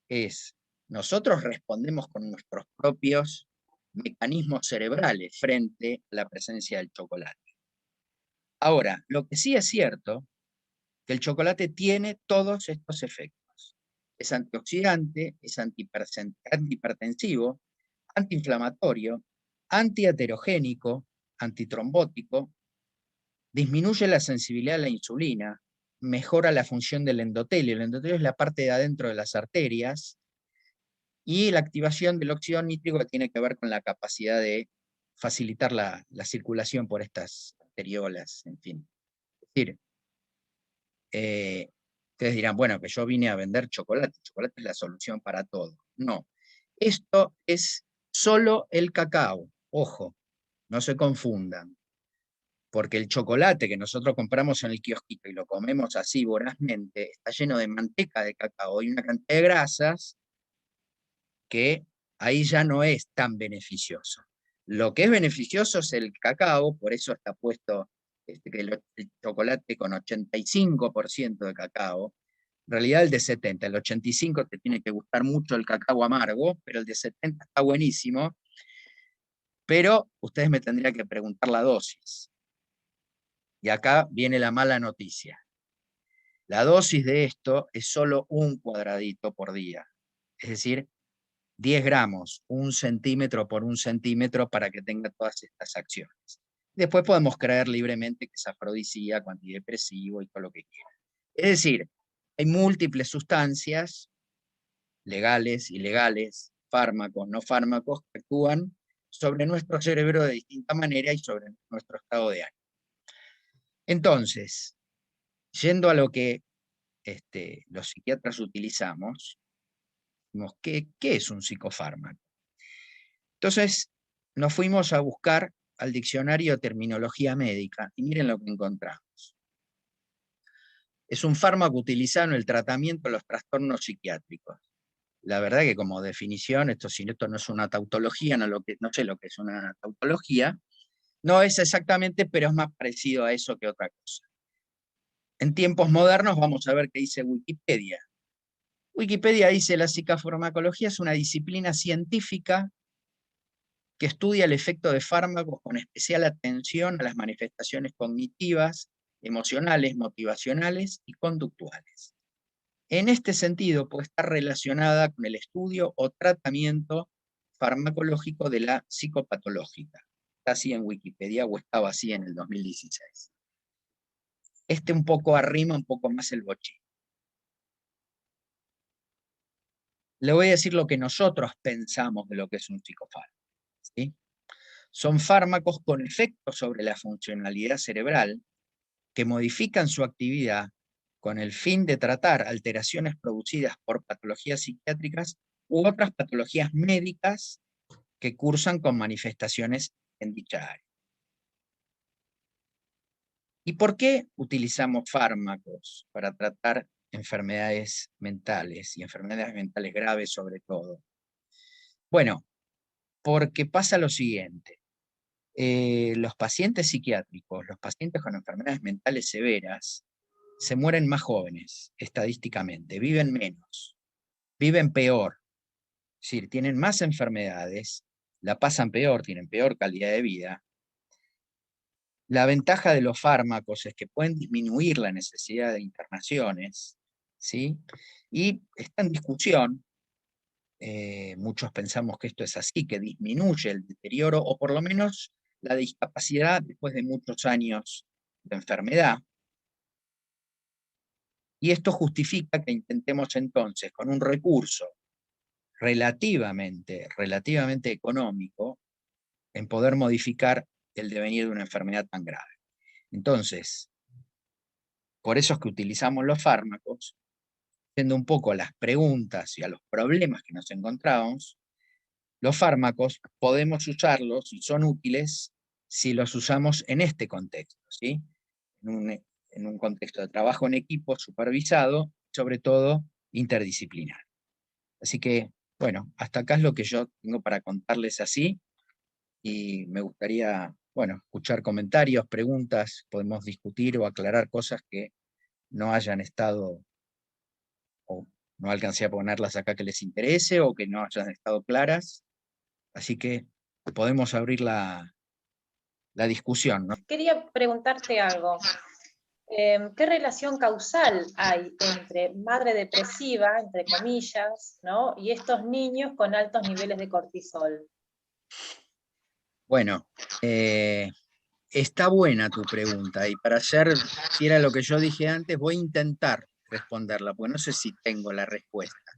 es, nosotros respondemos con nuestros propios mecanismos cerebrales frente a la presencia del chocolate. Ahora, lo que sí es cierto, que el chocolate tiene todos estos efectos. Es antioxidante, es antihipertensivo, antiinflamatorio, antiaterogénico, antitrombótico, disminuye la sensibilidad a la insulina, mejora la función del endotelio. El endotelio es la parte de adentro de las arterias, y la activación del óxido nítrico que tiene que ver con la capacidad de facilitar la circulación por estas arteriolas, en fin. Es decir, ustedes dirán, bueno, que yo vine a vender chocolate, el chocolate es la solución para todo. No, esto es solo el cacao, ojo, no se confundan, porque el chocolate que nosotros compramos en el kiosquito y lo comemos así vorazmente, está lleno de manteca de cacao y una cantidad de grasas que ahí ya no es tan beneficioso. Lo que es beneficioso es el cacao, por eso está puesto que el chocolate con 85% de cacao, en realidad el de 70, el 85 te tiene que gustar mucho el cacao amargo, pero el de 70 está buenísimo, pero ustedes me tendrían que preguntar la dosis. Y acá viene la mala noticia. La dosis de esto es solo un cuadradito por día, es decir, 10 gramos, 1 centímetro por 1 centímetro para que tenga todas estas acciones. Después podemos creer libremente que es afrodisíaco, antidepresivo y todo lo que quiera. Es decir, hay múltiples sustancias, legales, ilegales, fármacos, no fármacos, que actúan sobre nuestro cerebro de distinta manera y sobre nuestro estado de ánimo. Entonces, yendo a lo que los psiquiatras utilizamos, ¿qué es un psicofármaco? Entonces, nos fuimos a buscar al diccionario de terminología médica y miren lo que encontramos. Es un fármaco utilizado en el tratamiento de los trastornos psiquiátricos. La verdad que como definición, esto no es una tautología, no sé lo que es una tautología, no es exactamente, pero es más parecido a eso que otra cosa. En tiempos modernos vamos a ver qué dice Wikipedia. Wikipedia dice: la psicofarmacología es una disciplina científica que estudia el efecto de fármacos con especial atención a las manifestaciones cognitivas, emocionales, motivacionales y conductuales. En este sentido, puede estar relacionada con el estudio o tratamiento farmacológico de la psicopatológica. Está así en Wikipedia, o estaba así en el 2016. Un poco arrima un poco más el bochín. Le voy a decir lo que nosotros pensamos de lo que es un psicofármaco, ¿sí? Son fármacos con efectos sobre la funcionalidad cerebral que modifican su actividad con el fin de tratar alteraciones producidas por patologías psiquiátricas u otras patologías médicas que cursan con manifestaciones en dicha área. ¿Y por qué utilizamos fármacos para tratar enfermedades mentales y enfermedades mentales graves sobre todo? Bueno, porque pasa lo siguiente. Los pacientes psiquiátricos, los pacientes con enfermedades mentales severas, se mueren más jóvenes, estadísticamente, viven menos, viven peor, es decir, tienen más enfermedades, la pasan peor, tienen peor calidad de vida. La ventaja de los fármacos es que pueden disminuir la necesidad de internaciones, ¿sí? Y está en discusión, muchos pensamos que esto es así, que disminuye el deterioro o por lo menos la discapacidad después de muchos años de enfermedad. Y esto justifica que intentemos entonces, con un recurso relativamente económico, en poder modificar el devenir de una enfermedad tan grave. Entonces, por eso es que utilizamos los fármacos, yendo un poco a las preguntas y a los problemas que nos encontramos. Los fármacos podemos usarlos y son útiles si los usamos en este contexto, ¿sí? En un contexto de trabajo en equipo supervisado, sobre todo interdisciplinar. Así que bueno, hasta acá es lo que yo tengo para contarles así, y me gustaría, bueno, escuchar comentarios, preguntas, podemos discutir o aclarar cosas que no hayan estado, o no alcancé a ponerlas acá que les interese, o que no hayan estado claras. Así que podemos abrir la discusión, ¿no? Quería preguntarte algo. ¿Qué relación causal hay entre madre depresiva, entre comillas, ¿no? y estos niños con altos niveles de cortisol? Bueno, está buena tu pregunta, y para ser fiel a lo que yo dije antes, voy a intentar responderla, porque no sé si tengo la respuesta.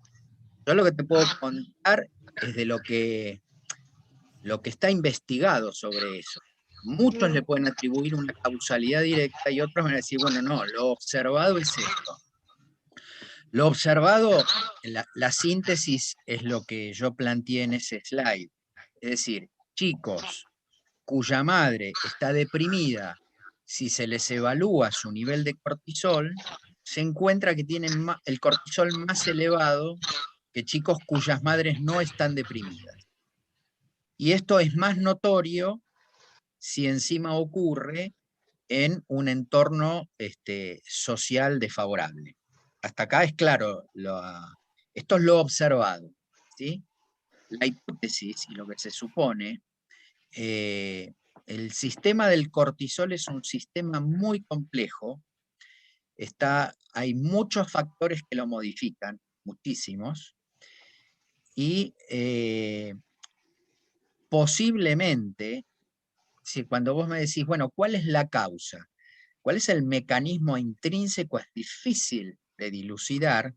Yo lo que te puedo contar es de lo que está investigado sobre eso. Muchos le pueden atribuir una causalidad directa y otros van a decir, bueno, no, lo observado es esto. Lo observado, la síntesis es lo que yo planteé en ese slide. Es decir, chicos cuya madre está deprimida, si se les evalúa su nivel de cortisol, se encuentra que tienen el cortisol más elevado que chicos cuyas madres no están deprimidas. Y esto es más notorio si encima ocurre en un entorno social desfavorable. Hasta acá es claro, esto es lo observado, ¿sí? La hipótesis y lo que se supone, el sistema del cortisol es un sistema muy complejo, hay muchos factores que lo modifican, muchísimos, y posiblemente, si cuando vos me decís, bueno, ¿cuál es la causa? ¿Cuál es el mecanismo intrínseco? Es difícil de dilucidar,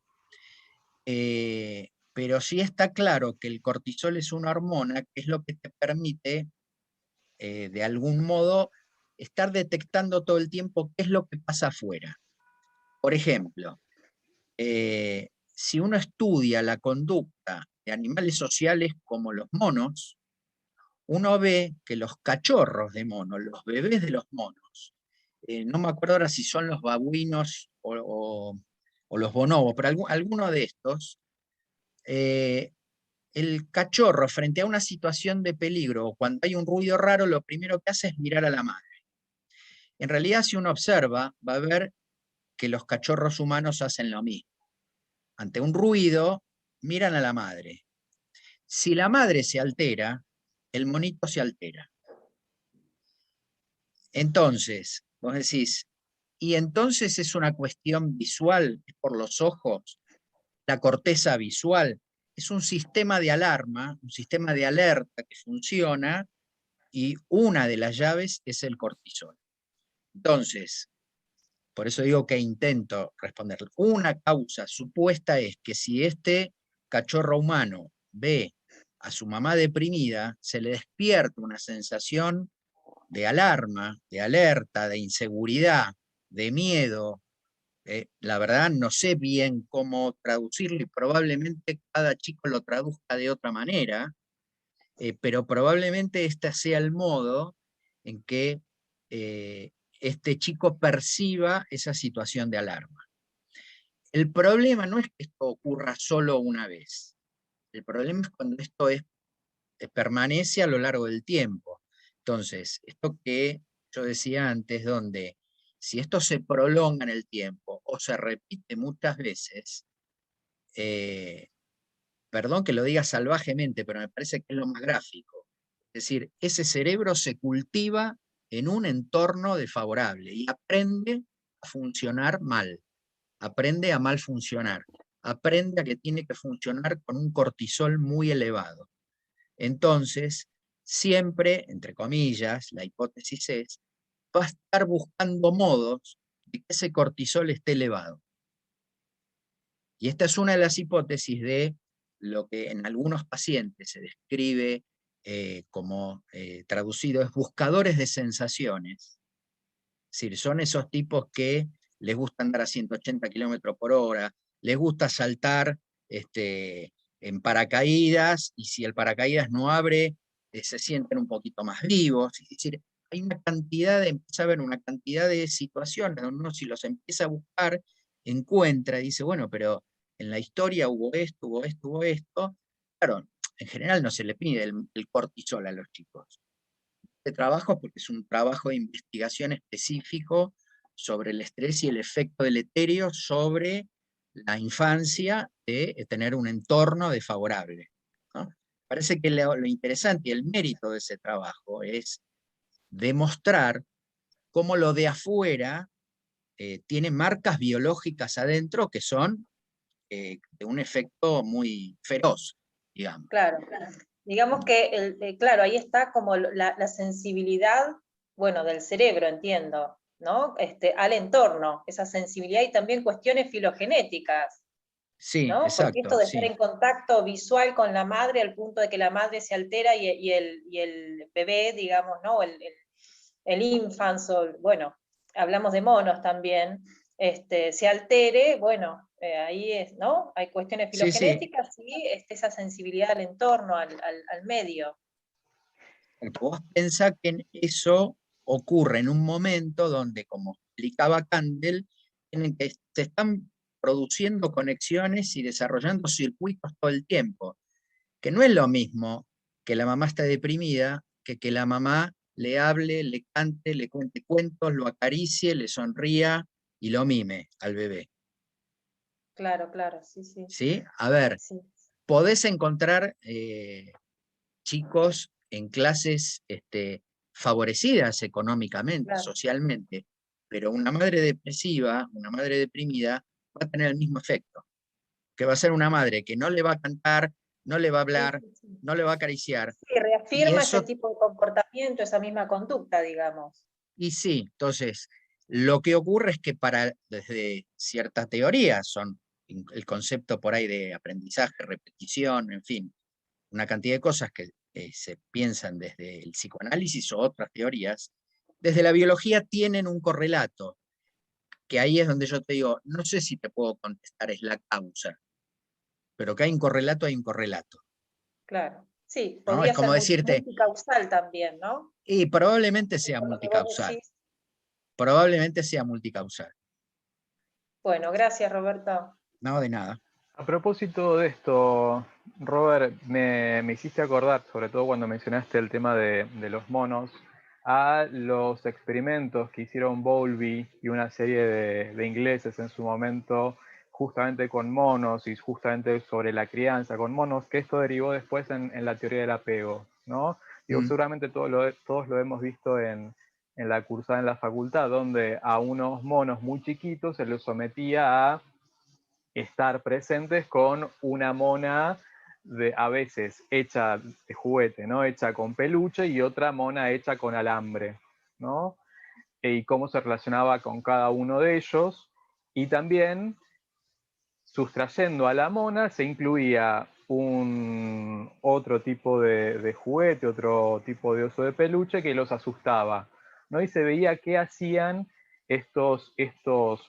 pero sí está claro que el cortisol es una hormona que es lo que te permite, de algún modo, estar detectando todo el tiempo qué es lo que pasa afuera. Por ejemplo, si uno estudia la conducta de animales sociales como los monos, uno ve que los cachorros de monos, los bebés de los monos, no me acuerdo ahora si son los babuinos o los bonobos, pero alguno de estos, eh, el cachorro frente a una situación de peligro o cuando hay un ruido raro, lo primero que hace es mirar a la madre. En realidad, si uno observa, va a ver que los cachorros humanos hacen lo mismo. Ante un ruido, miran a la madre. Si la madre se altera, el monito se altera. Entonces, vos decís, y entonces es una cuestión visual, es por los ojos, la corteza visual, es un sistema de alarma, un sistema de alerta que funciona, y una de las llaves es el cortisol. Entonces, por eso digo que intento responder. Una causa supuesta es que si este cachorro humano ve a su mamá deprimida, se le despierta una sensación de alarma, de alerta, de inseguridad, de miedo. La verdad no sé bien cómo traducirlo y probablemente cada chico lo traduzca de otra manera, pero probablemente este sea el modo en que este chico perciba esa situación de alarma. El problema no es que esto ocurra solo una vez. El problema es cuando esto permanece a lo largo del tiempo. Entonces, esto que yo decía antes, donde si esto se prolonga en el tiempo o se repite muchas veces, perdón que lo diga salvajemente, pero me parece que es lo más gráfico. Es decir, ese cerebro se cultiva en un entorno desfavorable y aprende a funcionar mal, aprende a mal funcionar, aprende a que tiene que funcionar con un cortisol muy elevado. Entonces, siempre, entre comillas, la hipótesis es, va a estar buscando modos de que ese cortisol esté elevado. Y esta es una de las hipótesis de lo que en algunos pacientes se describe como traducido es buscadores de sensaciones. Es decir, son esos tipos que les gusta andar a 180 kilómetros por hora, les gusta saltar en paracaídas, y si el paracaídas no abre, se sienten un poquito más vivos. Es decir, hay una cantidad empieza a haber una cantidad de situaciones donde uno, si los empieza a buscar, encuentra y dice, bueno, pero en la historia hubo esto, hubo esto, hubo esto, claro, en general no se le pide el cortisol a los chicos. Este trabajo porque es un trabajo de investigación específico sobre el estrés y el efecto deleterio sobre la infancia de tener un entorno desfavorable, ¿no? Parece que lo interesante y el mérito de ese trabajo es demostrar cómo lo de afuera tiene marcas biológicas adentro que son de un efecto muy feroz, digamos. Claro, digamos que, claro, ahí está como la sensibilidad, bueno, del cerebro, entiendo, ¿no? Al entorno, esa sensibilidad y también cuestiones filogenéticas, Sí, ¿no? Porque esto exacto, de estar sí. en contacto visual con la madre al punto de que la madre se altera y el bebé, digamos, ¿no? El infant, bueno, hablamos de monos también, se altere, bueno, ahí es, ¿no? Hay cuestiones Sí, sí. filogenéticas y esa sensibilidad al entorno, al medio. Porque vos pensás que eso ocurre en un momento donde, como explicaba Candel, en que se están produciendo conexiones y desarrollando circuitos todo el tiempo, que no es lo mismo que la mamá está deprimida, que la mamá le hable, le cante, le cuente cuentos, lo acaricie, le sonría y lo mime al bebé. Claro, claro, sí, sí, ¿Sí? A ver, sí, podés encontrar chicos en clases favorecidas económicamente, claro. socialmente, pero una madre depresiva, una madre deprimida, va a tener el mismo efecto, que va a ser una madre que no le va a cantar, no le va a Sí, hablar, sí, sí. no le va a acariciar, Sí, y reafirma ese eso, tipo de comportamiento, esa misma conducta, digamos. y sí, entonces, lo que ocurre es que desde ciertas teorías, son el concepto por ahí de aprendizaje, repetición, en fin, una cantidad de cosas que se piensan desde el psicoanálisis o otras teorías, desde la biología tienen un correlato, que ahí es donde yo te digo, no sé si te puedo contestar, es la causa, pero que hay un correlato, Claro. Sí, ¿no? Es podría ser como decirte, multicausal también, ¿no? y probablemente sea Por lo que vos multicausal, decís. probablemente sea multicausal, Bueno, gracias, Roberto. no de nada. A propósito de esto, Robert, me hiciste acordar, sobre todo cuando mencionaste el tema de los monos, a los experimentos que hicieron Bowlby y una serie de ingleses en su momento, justamente con monos y justamente sobre la crianza con monos, que esto derivó después en la teoría del apego, ¿no? Digo, Mm, seguramente todos lo hemos visto en la cursada en la facultad, donde a unos monos muy chiquitos se les sometía a estar presentes con una mona a veces hecha de juguete, ¿no? Hecha con peluche y otra mona hecha con alambre, ¿no? Y cómo se relacionaba con cada uno de ellos. Y también, sustrayendo a la mona, se incluía otro tipo de juguete, otro tipo de oso de peluche que los asustaba, ¿no? Y se veía qué hacían estos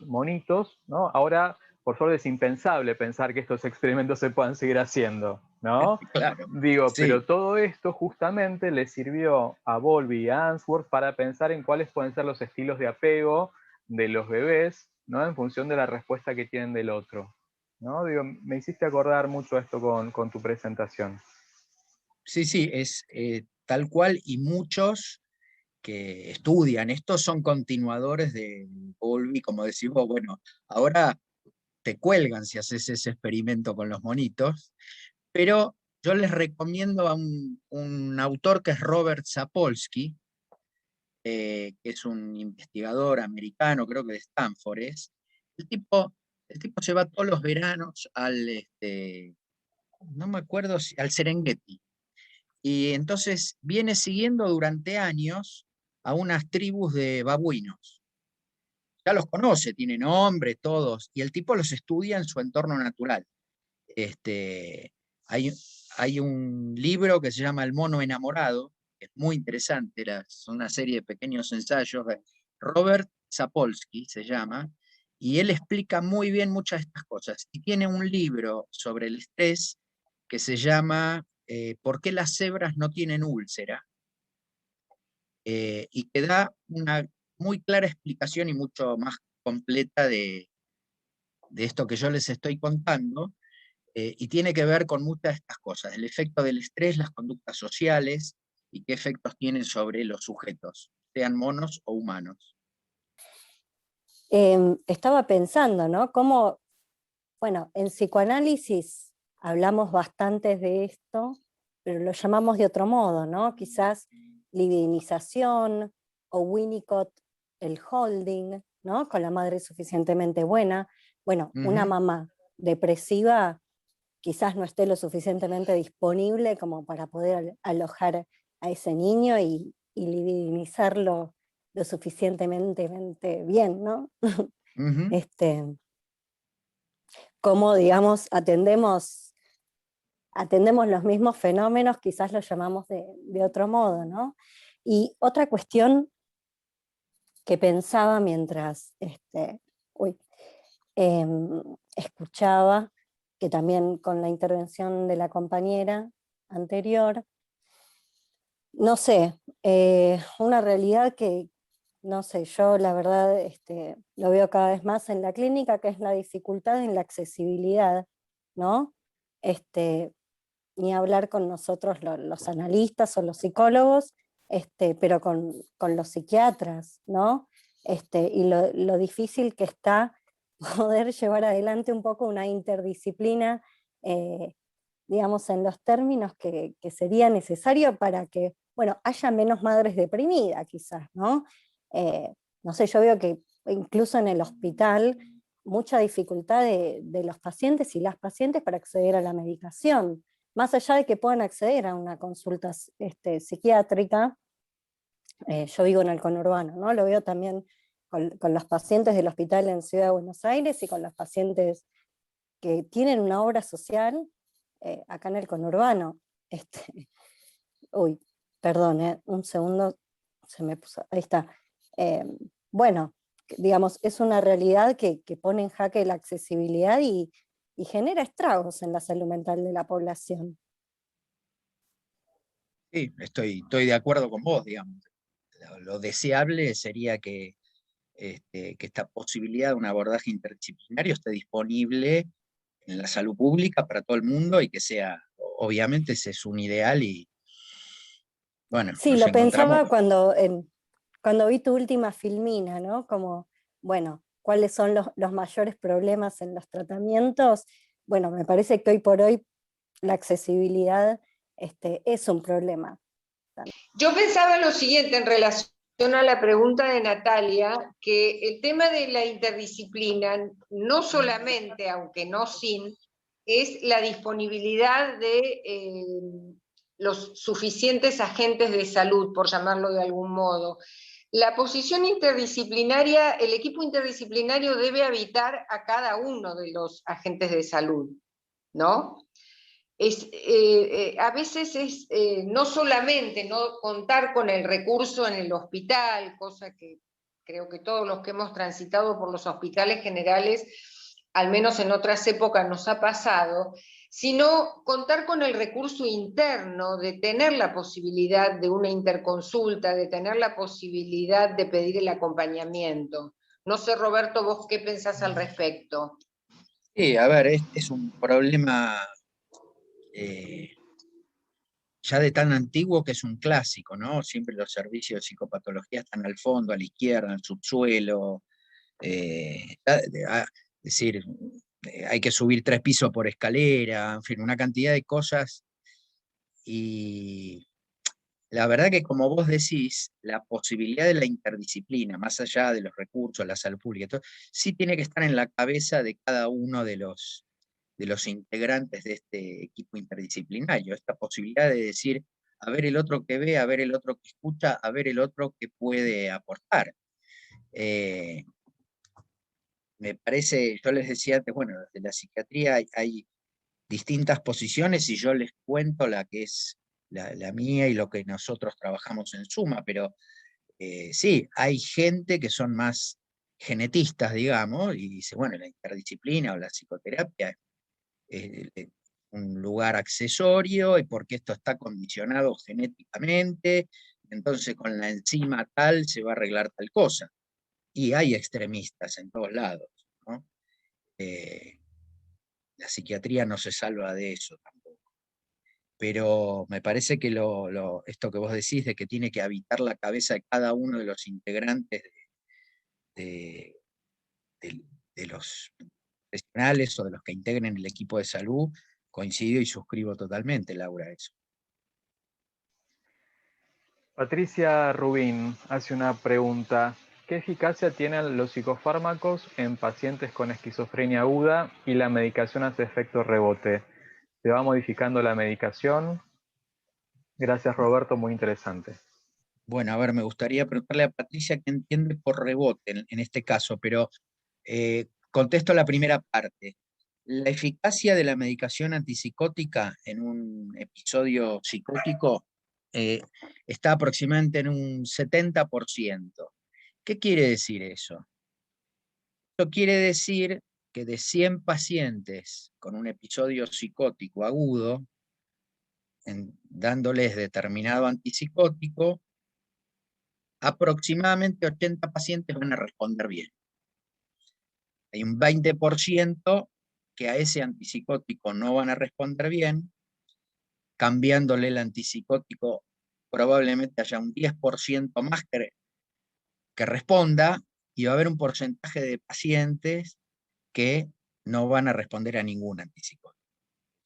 monitos, ¿no? Ahora, por suerte, es impensable pensar que estos experimentos se puedan seguir haciendo, ¿no? claro, Digo, pero sí. todo esto justamente le sirvió a Bowlby y a Answorth para pensar en cuáles pueden ser los estilos de apego de los bebés, ¿no? En función de la respuesta que tienen del otro, ¿no? Digo, me hiciste acordar mucho esto con tu presentación. Sí, sí, es tal cual, y muchos que estudian esto son continuadores de Bowlby, como decís vos, bueno, ahora te cuelgan si haces ese experimento con los monitos, pero yo les recomiendo a un autor que es Robert Sapolsky, que es un investigador americano, creo que de Stanford es. El tipo, el tipo se va todos los veranos no me acuerdo, al Serengeti, y entonces viene siguiendo durante años a unas tribus de babuinos. Ya los conoce, tiene nombre, todos, y el tipo los estudia en su entorno natural. Este, hay, hay un libro que se llama El mono enamorado, que es muy interesante, es una serie de pequeños ensayos de Robert Sapolsky, se llama, y él explica muy bien muchas de estas cosas. Y tiene un libro sobre el estrés que se llama ¿Por qué las cebras no tienen úlcera? Y que da una muy clara explicación y mucho más completa de esto que yo les estoy contando, y tiene que ver con muchas de estas cosas, el efecto del estrés, las conductas sociales, y qué efectos tienen sobre los sujetos, sean monos o humanos. Estaba pensando, ¿no? Cómo, bueno, en psicoanálisis hablamos bastante de esto, pero lo llamamos de otro modo, ¿no? Quizás libidinización o Winnicott, el holding, ¿no? Con la madre suficientemente buena. Bueno, una mamá depresiva quizás no esté lo suficientemente disponible como para poder alojar a ese niño y libidinizarlo lo suficientemente bien, ¿no? Como, digamos, atendemos los mismos fenómenos, quizás los llamamos de otro modo, ¿no? Y otra cuestión que pensaba mientras escuchaba, que también con la intervención de la compañera anterior, no sé, una realidad que, no sé, yo la verdad lo veo cada vez más en la clínica, que es la dificultad en la accesibilidad, ¿no? Ni hablar con nosotros los analistas o los psicólogos, pero con los psiquiatras, ¿no? Y lo difícil que está poder llevar adelante un poco una interdisciplina, digamos, en los términos que sería necesario para que, bueno, haya menos madres deprimidas, quizás, ¿no? No sé, yo veo que incluso en el hospital, mucha dificultad de los pacientes y las pacientes para acceder a la medicación, más allá de que puedan acceder a una consulta psiquiátrica. Yo vivo en el conurbano, ¿no? Lo veo también con los pacientes del hospital en Ciudad de Buenos Aires y con los pacientes que tienen una obra social acá en el conurbano. Uy, perdón, un segundo, se me puso, ahí está. Bueno, digamos, es una realidad que pone en jaque la accesibilidad y genera estragos en la salud mental de la población. Sí, estoy de acuerdo con vos, digamos. Lo deseable sería que esta posibilidad de un abordaje interdisciplinario esté disponible en la salud pública para todo el mundo y que sea, obviamente ese es un ideal y bueno, sí, nos lo encontramos. pensaba cuando vi tu última filmina, ¿no? Como, bueno, ¿cuáles son los mayores problemas en los tratamientos? Bueno, me parece que hoy por hoy la accesibilidad es un problema. Yo pensaba lo siguiente en relación a la pregunta de Natalia, que el tema de la interdisciplina, no solamente, aunque no sin, es la disponibilidad de los suficientes agentes de salud, por llamarlo de algún modo. La posición interdisciplinaria, el equipo interdisciplinario debe habitar a cada uno de los agentes de salud, ¿no? A veces es no solamente no contar con el recurso en el hospital, cosa que creo que todos los que hemos transitado por los hospitales generales, al menos en otras épocas nos ha pasado, sino contar con el recurso interno de tener la posibilidad de una interconsulta, de tener la posibilidad de pedir el acompañamiento. No sé, Roberto, vos qué pensás al respecto. Sí, a ver, es un problema ya de tan antiguo que es un clásico, ¿no? Siempre los servicios de psicopatología están al fondo, a la izquierda, en el subsuelo. Es decir, hay que subir 3 pisos por escalera, en fin, una cantidad de cosas. Y la verdad que, como vos decís, la posibilidad de la interdisciplina, más allá de los recursos, la salud pública, todo, sí tiene que estar en la cabeza de cada uno de los integrantes de este equipo interdisciplinario. Esta posibilidad de decir, a ver el otro que ve, a ver el otro que escucha, a ver el otro que puede aportar. Me parece, yo les decía antes, bueno, desde la psiquiatría hay distintas posiciones y yo les cuento la que es la mía y lo que nosotros trabajamos en Suma, pero sí, hay gente que son más genetistas, digamos, y dice, bueno, la interdisciplina o la psicoterapia es un lugar accesorio y porque esto está condicionado genéticamente, entonces con la enzima tal se va a arreglar tal cosa. Y hay extremistas en todos lados, ¿no? la psiquiatría no se salva de eso tampoco. Pero me parece que esto que vos decís, de que tiene que habitar la cabeza de cada uno de los integrantes de, de los profesionales o de los que integren el equipo de salud, coincido y suscribo totalmente, Laura, eso. Patricia Rubín hace una pregunta. ¿Qué eficacia tienen los psicofármacos en pacientes con esquizofrenia aguda y la medicación hace efecto rebote? ¿Se va modificando la medicación? Gracias, Roberto, muy interesante. Bueno, a ver, me gustaría preguntarle a Patricia qué entiende por rebote en este caso, pero contesto la primera parte. La eficacia de la medicación antipsicótica en un episodio psicótico está aproximadamente en un 70%. ¿Qué quiere decir eso? Eso quiere decir que de 100 pacientes con un episodio psicótico agudo, dándoles determinado antipsicótico, aproximadamente 80 pacientes van a responder bien. Hay un 20% que a ese antipsicótico no van a responder bien, cambiándole el antipsicótico probablemente haya un 10% más que responda, y va a haber un porcentaje de pacientes que no van a responder a ningún antipsicótico.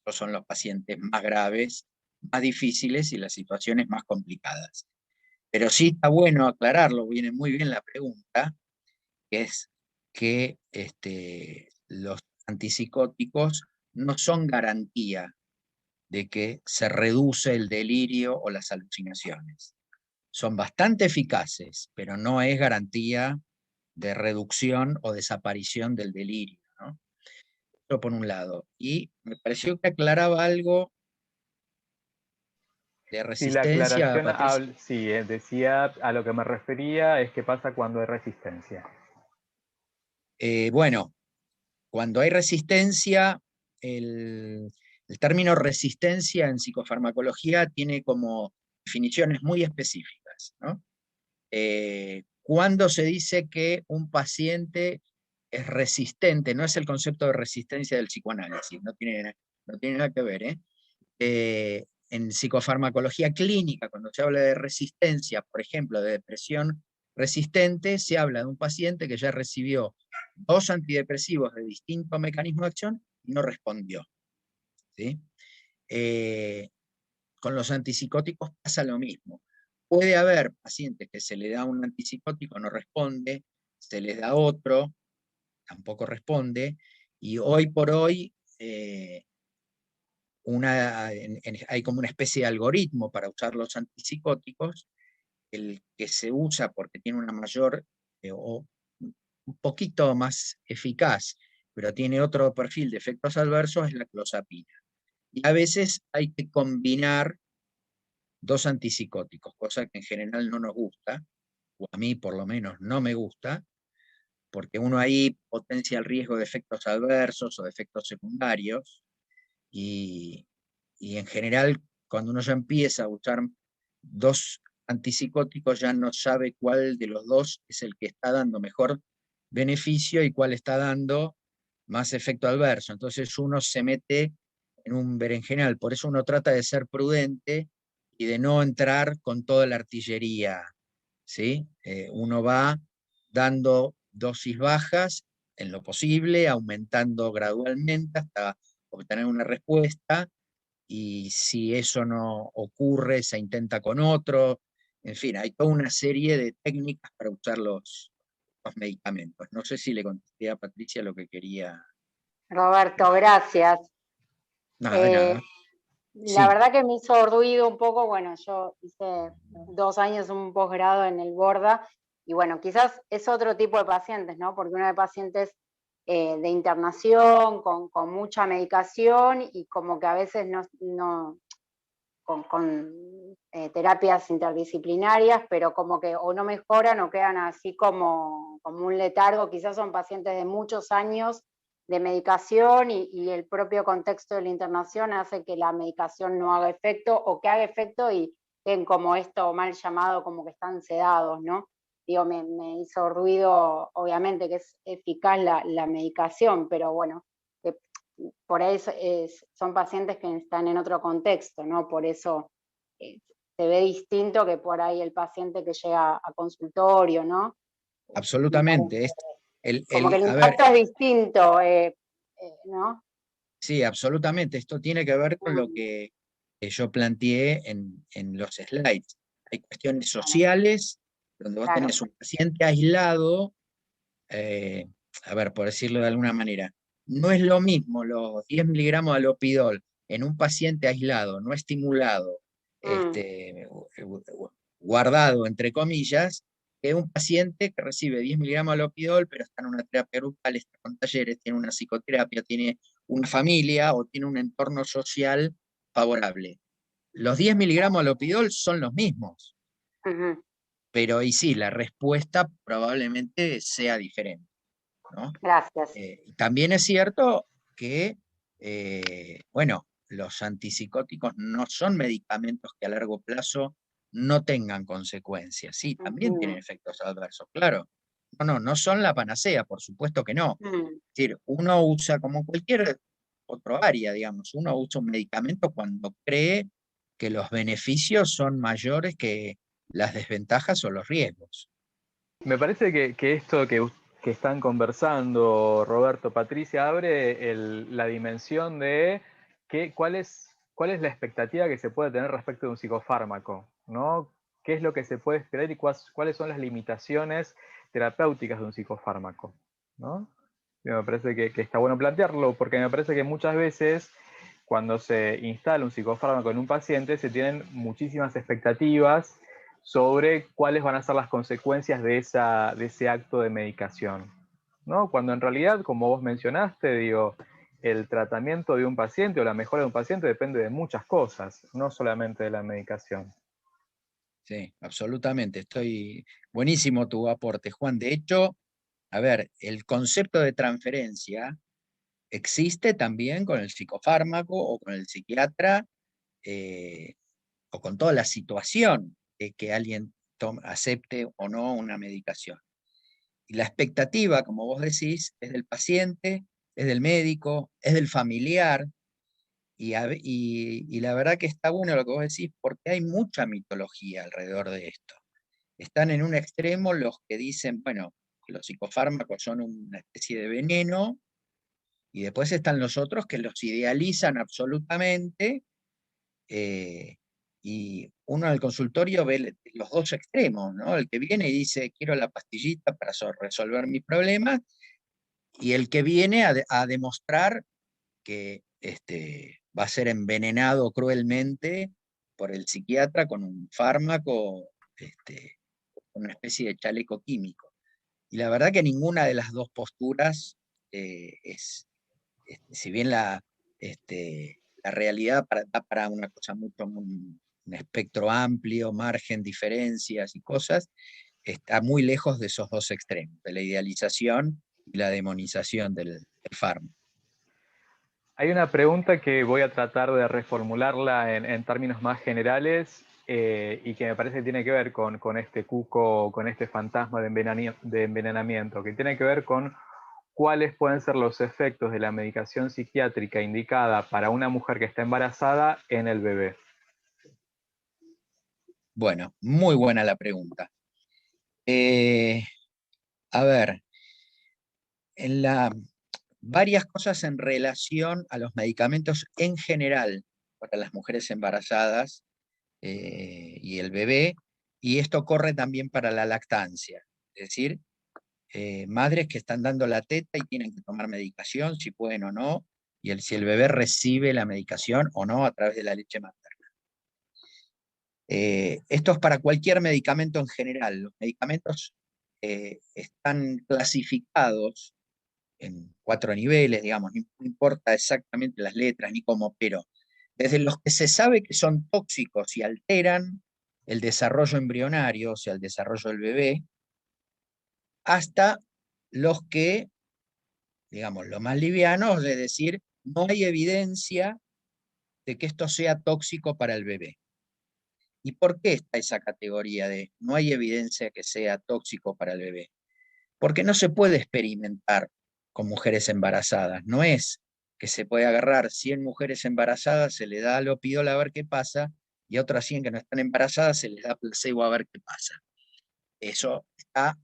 Estos son los pacientes más graves, más difíciles y las situaciones más complicadas. Pero sí está bueno aclararlo, viene muy bien la pregunta, que es que los antipsicóticos no son garantía de que se reduce el delirio o las alucinaciones. Son bastante eficaces, pero no es garantía de reducción o desaparición del delirio, ¿no? Eso por un lado. Y me pareció que aclaraba algo de Sí, la resistencia, aclaración, sí, decía, a lo que me refería es qué pasa cuando hay resistencia. Bueno, cuando hay resistencia, el término resistencia en psicofarmacología tiene como definiciones muy específicas, ¿no? Cuando se dice que un paciente es resistente, no es el concepto de resistencia del psicoanálisis, no tiene nada que ver, en psicofarmacología clínica, cuando se habla de resistencia, por ejemplo, de depresión resistente, se habla de un paciente que ya recibió 2 antidepresivos de distinto mecanismo de acción y no respondió, ¿sí? Con los antipsicóticos pasa lo mismo. Puede haber pacientes que se le da un antipsicótico, no responde, se les da otro, tampoco responde, y hoy por hoy hay como una especie de algoritmo para usar los antipsicóticos. El que se usa porque tiene una mayor o un poquito más eficaz, pero tiene otro perfil de efectos adversos, es la clozapina. Y a veces hay que combinar 2 antipsicóticos, cosa que en general no nos gusta, o a mí por lo menos no me gusta, porque uno ahí potencia el riesgo de efectos adversos o de efectos secundarios, y en general cuando uno ya empieza a usar 2 antipsicóticos ya no sabe cuál de los 2 es el que está dando mejor beneficio y cuál está dando más efecto adverso. Entonces uno se mete en un berenjenal, por eso uno trata de ser prudente y de no entrar con toda la artillería, ¿sí? Uno va dando dosis bajas en lo posible, aumentando gradualmente hasta obtener una respuesta, y si eso no ocurre, se intenta con otro. En fin, hay toda una serie de técnicas para usar los medicamentos. No sé si le contesté a Patricia lo que quería. Roberto, gracias. Nada, de nada. La verdad que me hizo ruido un poco, bueno, yo hice 2 años un posgrado en el Borda, y bueno, quizás es otro tipo de pacientes, ¿no? Porque uno de pacientes de internación, con mucha medicación, y como que a veces con terapias interdisciplinarias, pero como que o no mejoran o quedan así como un letargo. Quizás son pacientes de muchos años de medicación, y el propio contexto de la internación hace que la medicación no haga efecto, o que haga efecto y queden como esto mal llamado, como que están sedados, ¿no? Digo, me hizo ruido, obviamente que es eficaz la medicación, pero bueno, por ahí son pacientes que están en otro contexto, ¿no? Por eso se ve distinto que por ahí el paciente que llega a consultorio, ¿no? Absolutamente. Como que el A ver, impacto es distinto, ¿no? sí, absolutamente. Esto tiene que ver con lo que yo planteé en los slides. Hay cuestiones sociales, donde vos Claro. tenés un paciente aislado, a ver, por decirlo de alguna manera, no es lo mismo los 10 miligramos de alopidol en un paciente aislado, no estimulado, guardado, entre comillas, que un paciente que recibe 10 miligramos de alopidol, pero está en una terapia grupal, está con talleres, tiene una psicoterapia, tiene una familia o tiene un entorno social favorable. Los 10 miligramos de alopidol son los mismos, pero y sí, la respuesta probablemente sea diferente, ¿no? Gracias. También es cierto que, bueno, los antipsicóticos no son medicamentos que a largo plazo no tengan consecuencias. Sí, también tienen efectos adversos, claro. No son la panacea, por supuesto que no. Es decir, uno usa como cualquier otro área, digamos, uno usa un medicamento cuando cree que los beneficios son mayores que las desventajas o los riesgos. Me parece que esto que están conversando Roberto, Patricia, abre la dimensión de cuál es la expectativa que se puede tener respecto de un psicofármaco, ¿no? ¿Qué es lo que se puede esperar y cuáles son las limitaciones terapéuticas de un psicofármaco, ¿no? Me parece que está bueno plantearlo, porque me parece que muchas veces cuando se instala un psicofármaco en un paciente se tienen muchísimas expectativas sobre cuáles van a ser las consecuencias de ese acto de medicación, ¿no? Cuando en realidad, como vos mencionaste, digo, el tratamiento de un paciente o la mejora de un paciente depende de muchas cosas, no solamente de la medicación. Sí, absolutamente. Estoy buenísimo tu aporte, Juan. De hecho, a ver, el concepto de transferencia existe también con el psicofármaco o con el psiquiatra o con toda la situación de que alguien acepte o no una medicación. Y la expectativa, como vos decís, es del paciente, es del médico, es del familiar. Y la verdad que está bueno lo que vos decís porque hay mucha mitología alrededor de esto. Están en un extremo los que dicen, bueno, que los psicofármacos son una especie de veneno, y después están los otros que los idealizan absolutamente, y uno en el consultorio ve los dos extremos, ¿no? El que viene y dice, quiero la pastillita para resolver mis problemas, y el que viene a demostrar que va a ser envenenado cruelmente por el psiquiatra con un fármaco, una especie de chaleco químico. Y la verdad que ninguna de las dos posturas si bien la realidad da para una cosa mucho, un espectro amplio, margen, diferencias y cosas, está muy lejos de esos dos extremos, de la idealización y la demonización del fármaco. Hay una pregunta que voy a tratar de reformularla en términos más generales y que me parece que tiene que ver con este cuco, con este fantasma de envenenamiento, que tiene que ver con cuáles pueden ser los efectos de la medicación psiquiátrica indicada para una mujer que está embarazada en el bebé. Bueno, muy buena la pregunta. A ver, varias cosas en relación a los medicamentos en general para las mujeres embarazadas y el bebé, y esto corre también para la lactancia, es decir, madres que están dando la teta y tienen que tomar medicación, si pueden o no, y si el bebé recibe la medicación o no a través de la leche materna. Esto es para cualquier medicamento en general. Los medicamentos están clasificados en 4 niveles, digamos, no importa exactamente las letras ni cómo, pero desde los que se sabe que son tóxicos y alteran el desarrollo embrionario, o sea, el desarrollo del bebé, hasta los que, digamos, los más livianos, es decir, no hay evidencia de que esto sea tóxico para el bebé. ¿Y por qué está esa categoría de no hay evidencia que sea tóxico para el bebé? Porque no se puede experimentar con mujeres embarazadas, no es que se puede agarrar 100 mujeres embarazadas, se le da alopidol a ver qué pasa, y a otras 100 que no están embarazadas se les da placebo a ver qué pasa. Eso está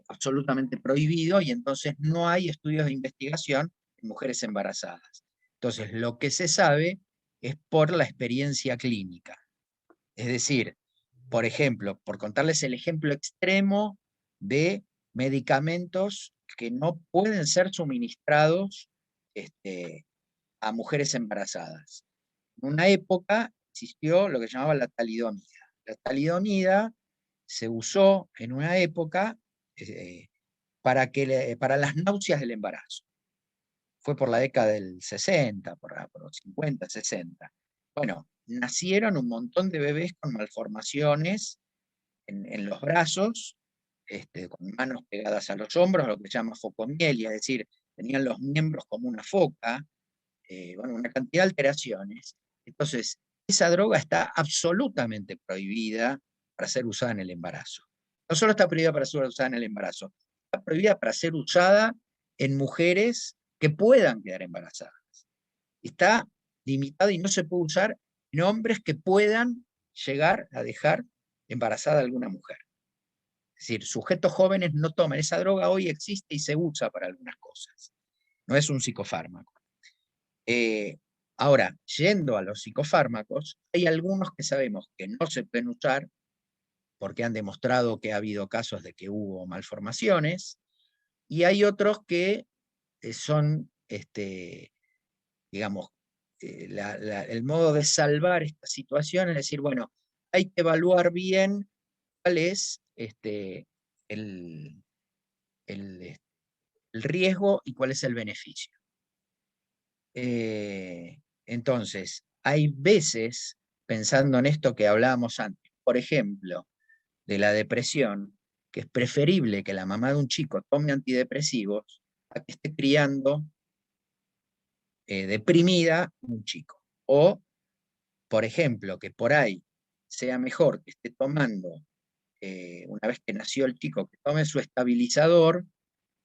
absolutamente prohibido, y entonces no hay estudios de investigación en mujeres embarazadas. Entonces, lo que se sabe es por la experiencia clínica. Es decir, por ejemplo, por contarles el ejemplo extremo de medicamentos que no pueden ser suministrados a mujeres embarazadas. En una época existió lo que se llamaba la talidomida. La talidomida se usó en una época para las náuseas del embarazo. Fue por la década del 60, por los 50, 60. Bueno, nacieron un montón de bebés con malformaciones en los brazos, con manos pegadas a los hombros, lo que se llama focomielia, es decir, tenían los miembros como una foca, bueno, una cantidad de alteraciones. Entonces, esa droga está absolutamente prohibida para ser usada en el embarazo. No solo está prohibida para ser usada en el embarazo, está prohibida para ser usada en mujeres que puedan quedar embarazadas. Está limitada y no se puede usar en hombres que puedan llegar a dejar embarazada a alguna mujer. Es decir, sujetos jóvenes no toman. Esa droga hoy existe y se usa para algunas cosas. No es un psicofármaco. Ahora, yendo a los psicofármacos, hay algunos que sabemos que no se pueden usar porque han demostrado que ha habido casos de que hubo malformaciones, y hay otros que son, digamos, el modo de salvar esta situación es decir, bueno, hay que evaluar bien cuál es el riesgo y cuál es el beneficio. Entonces, hay veces, pensando en esto que hablábamos antes, por ejemplo, de la depresión, que es preferible que la mamá de un chico tome antidepresivos a que esté criando deprimida un chico. O, por ejemplo, que por ahí sea mejor que esté tomando, una vez que nació el chico, que tome su estabilizador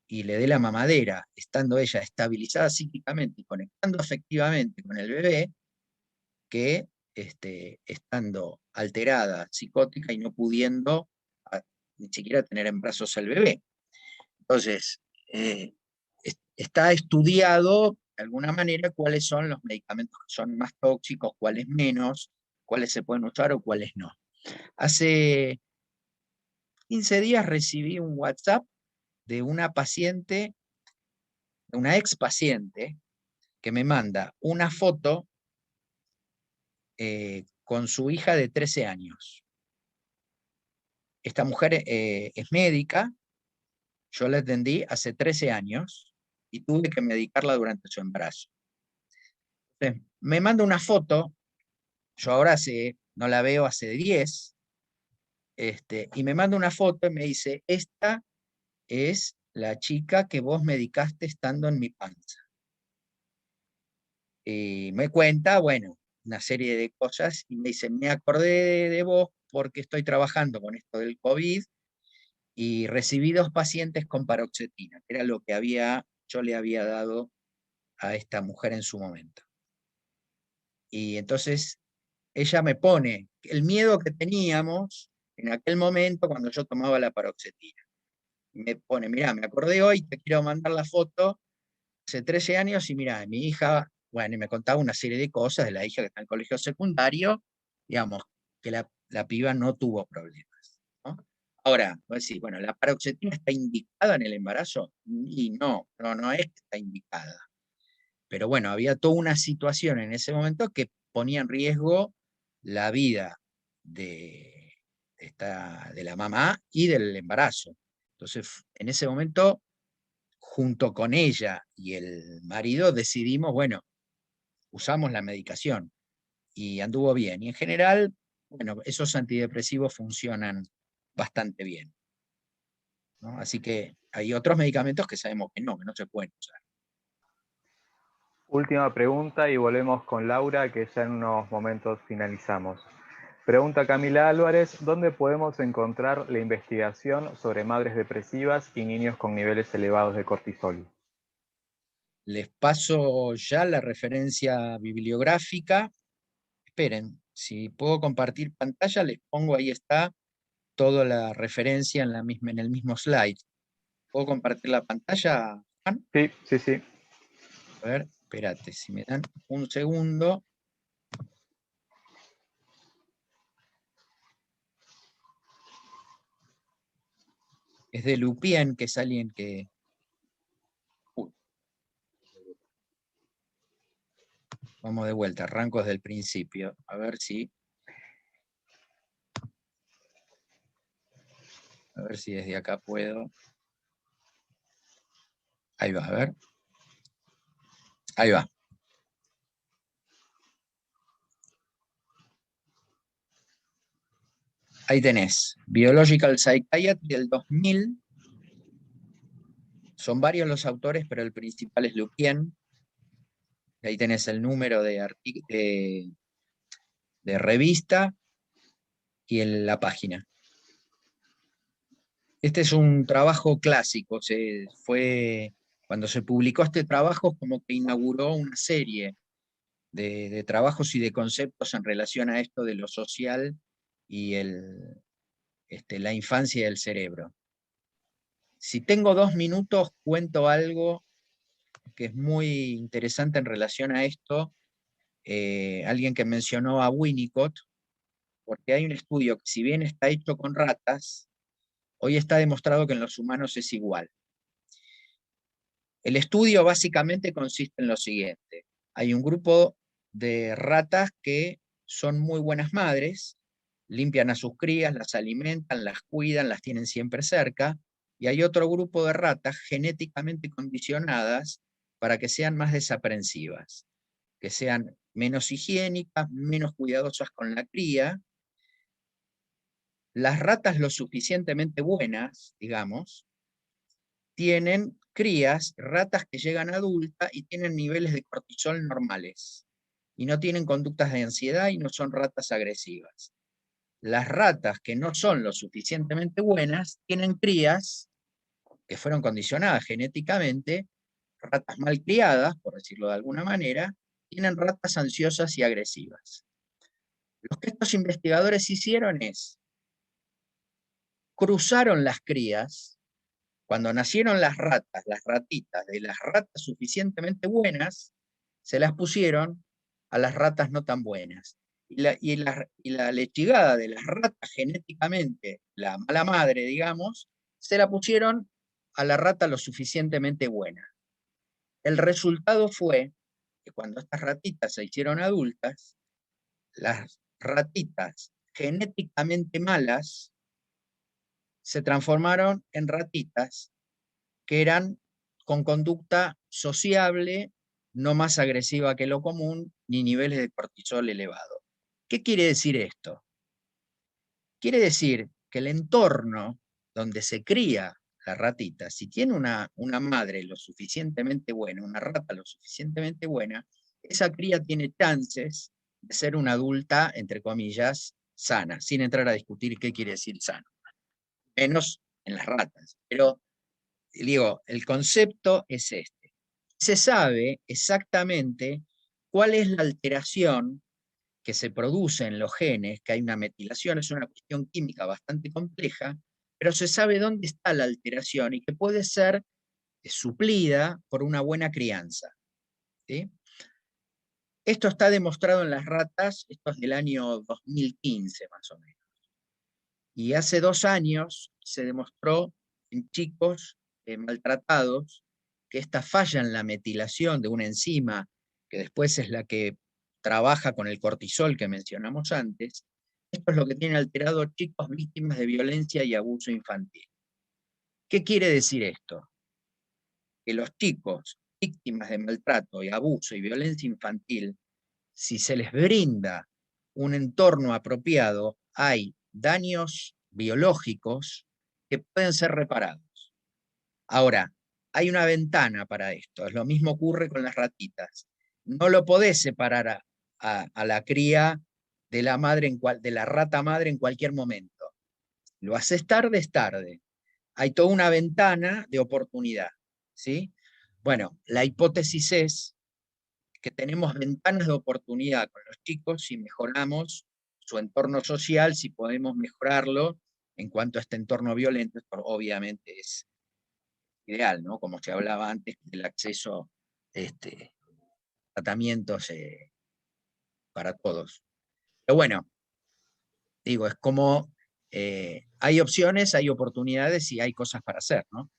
y le dé la mamadera, estando ella estabilizada psíquicamente y conectando afectivamente con el bebé, que estando alterada, psicótica y no pudiendo ni siquiera tener en brazos al bebé. Entonces, está estudiado de alguna manera cuáles son los medicamentos que son más tóxicos, cuáles menos, cuáles se pueden usar o cuáles no. Hace 15 días recibí un WhatsApp de una paciente, de una ex paciente, que me manda una foto con su hija de 13 años. Esta mujer es médica, yo la atendí hace 13 años y tuve que medicarla durante su embarazo. Entonces, me manda una foto, yo ahora no la veo hace 10, y me manda una foto y me dice, esta es la chica que vos medicaste estando en mi panza. Y me cuenta, bueno, una serie de cosas, y me dice, me acordé de vos porque estoy trabajando con esto del COVID, y recibí 2 pacientes con paroxetina, que era lo que yo le había dado a esta mujer en su momento. Y entonces ella me pone el miedo que teníamos en aquel momento cuando yo tomaba la paroxetina. Me pone, mirá, me acordé hoy, te quiero mandar la foto, hace 13 años, y mirá, mi hija, bueno, y me contaba una serie de cosas de la hija que está en el colegio secundario, digamos, que la piba no tuvo problemas, ¿no? Ahora, voy a decir, bueno, ¿la paroxetina está indicada en el embarazo? Y no es que está indicada. Pero bueno, había toda una situación en ese momento que ponía en riesgo la vida de la mamá y del embarazo. Entonces, en ese momento, junto con ella y el marido, decidimos, bueno, usamos la medicación y anduvo bien. Y en general, bueno, esos antidepresivos funcionan bastante bien, ¿no? Así que hay otros medicamentos que sabemos que no se pueden usar. Última pregunta y volvemos con Laura, que ya en unos momentos finalizamos. Pregunta Camila Álvarez, ¿dónde podemos encontrar la investigación sobre madres depresivas y niños con niveles elevados de cortisol? Les paso ya la referencia bibliográfica. Esperen, si puedo compartir pantalla, les pongo, ahí está toda la referencia en el mismo slide. ¿Puedo compartir la pantalla, Juan? Sí, sí, sí. A ver, espérate, si me dan un segundo. Es de Lupien, que es alguien que... Vamos de vuelta, arranco desde el principio. A ver si desde acá puedo. Ahí va, a ver. Ahí va. Ahí tenés, Biological Psychiatry del 2000. Son varios los autores, pero el principal es Lupien. Ahí tenés el número de revista y la página. Este es un trabajo clásico. Cuando se publicó este trabajo, como que inauguró una serie de trabajos y de conceptos en relación a esto de lo social y la infancia y el cerebro. Si tengo 2 minutos, cuento algo que es muy interesante en relación a esto. Alguien que mencionó a Winnicott, porque hay un estudio que, si bien está hecho con ratas, hoy está demostrado que en los humanos es igual. El estudio básicamente consiste en lo siguiente. Hay un grupo de ratas que son muy buenas madres, limpian a sus crías, las alimentan, las cuidan, las tienen siempre cerca, y hay otro grupo de ratas genéticamente condicionadas para que sean más desaprensivas, que sean menos higiénicas, menos cuidadosas con la cría. Las ratas lo suficientemente buenas, digamos, tienen crías, ratas que llegan adultas y tienen niveles de cortisol normales, y no tienen conductas de ansiedad y no son ratas agresivas. Las ratas que no son lo suficientemente buenas tienen crías que fueron condicionadas genéticamente, ratas mal criadas, por decirlo de alguna manera, tienen ratas ansiosas y agresivas. Lo que estos investigadores hicieron es, cruzaron las crías. Cuando nacieron las ratitas de las ratas suficientemente buenas, se las pusieron a las ratas no tan buenas. Y la lechigada de las ratas genéticamente, la mala madre, digamos, se la pusieron a la rata lo suficientemente buena. El resultado fue que cuando estas ratitas se hicieron adultas, las ratitas genéticamente malas se transformaron en ratitas que eran con conducta sociable, no más agresiva que lo común, ni niveles de cortisol elevado. ¿Qué quiere decir esto? Quiere decir que el entorno donde se cría la ratita, si tiene una madre lo suficientemente buena, una rata lo suficientemente buena, esa cría tiene chances de ser una adulta, entre comillas, sana, sin entrar a discutir qué quiere decir sano. Menos en las ratas. Pero, digo, el concepto es este. Se sabe exactamente cuál es la alteración que se produce en los genes, que hay una metilación, es una cuestión química bastante compleja, pero se sabe dónde está la alteración y que puede ser suplida por una buena crianza. ¿Sí? Esto está demostrado en las ratas, esto es del año 2015 más o menos. Y hace 2 años se demostró en chicos maltratados que esta falla en la metilación de una enzima, que después es la que trabaja con el cortisol que mencionamos antes, esto es lo que tiene alterado chicos víctimas de violencia y abuso infantil. ¿Qué quiere decir esto? Que los chicos víctimas de maltrato y abuso y violencia infantil, si se les brinda un entorno apropiado, hay daños biológicos que pueden ser reparados. Ahora, hay una ventana para esto, lo mismo ocurre con las ratitas. No lo podés separar a la cría de la rata madre en cualquier momento. Lo haces tarde, es tarde. Hay toda una ventana de oportunidad, ¿sí? Bueno, la hipótesis es que tenemos ventanas de oportunidad con los chicos si mejoramos su entorno social, si podemos mejorarlo en cuanto a este entorno violento, obviamente es ideal, ¿no? Como se hablaba antes, del acceso a tratamientos para todos. Pero bueno, digo, es como hay opciones, hay oportunidades y hay cosas para hacer, ¿no?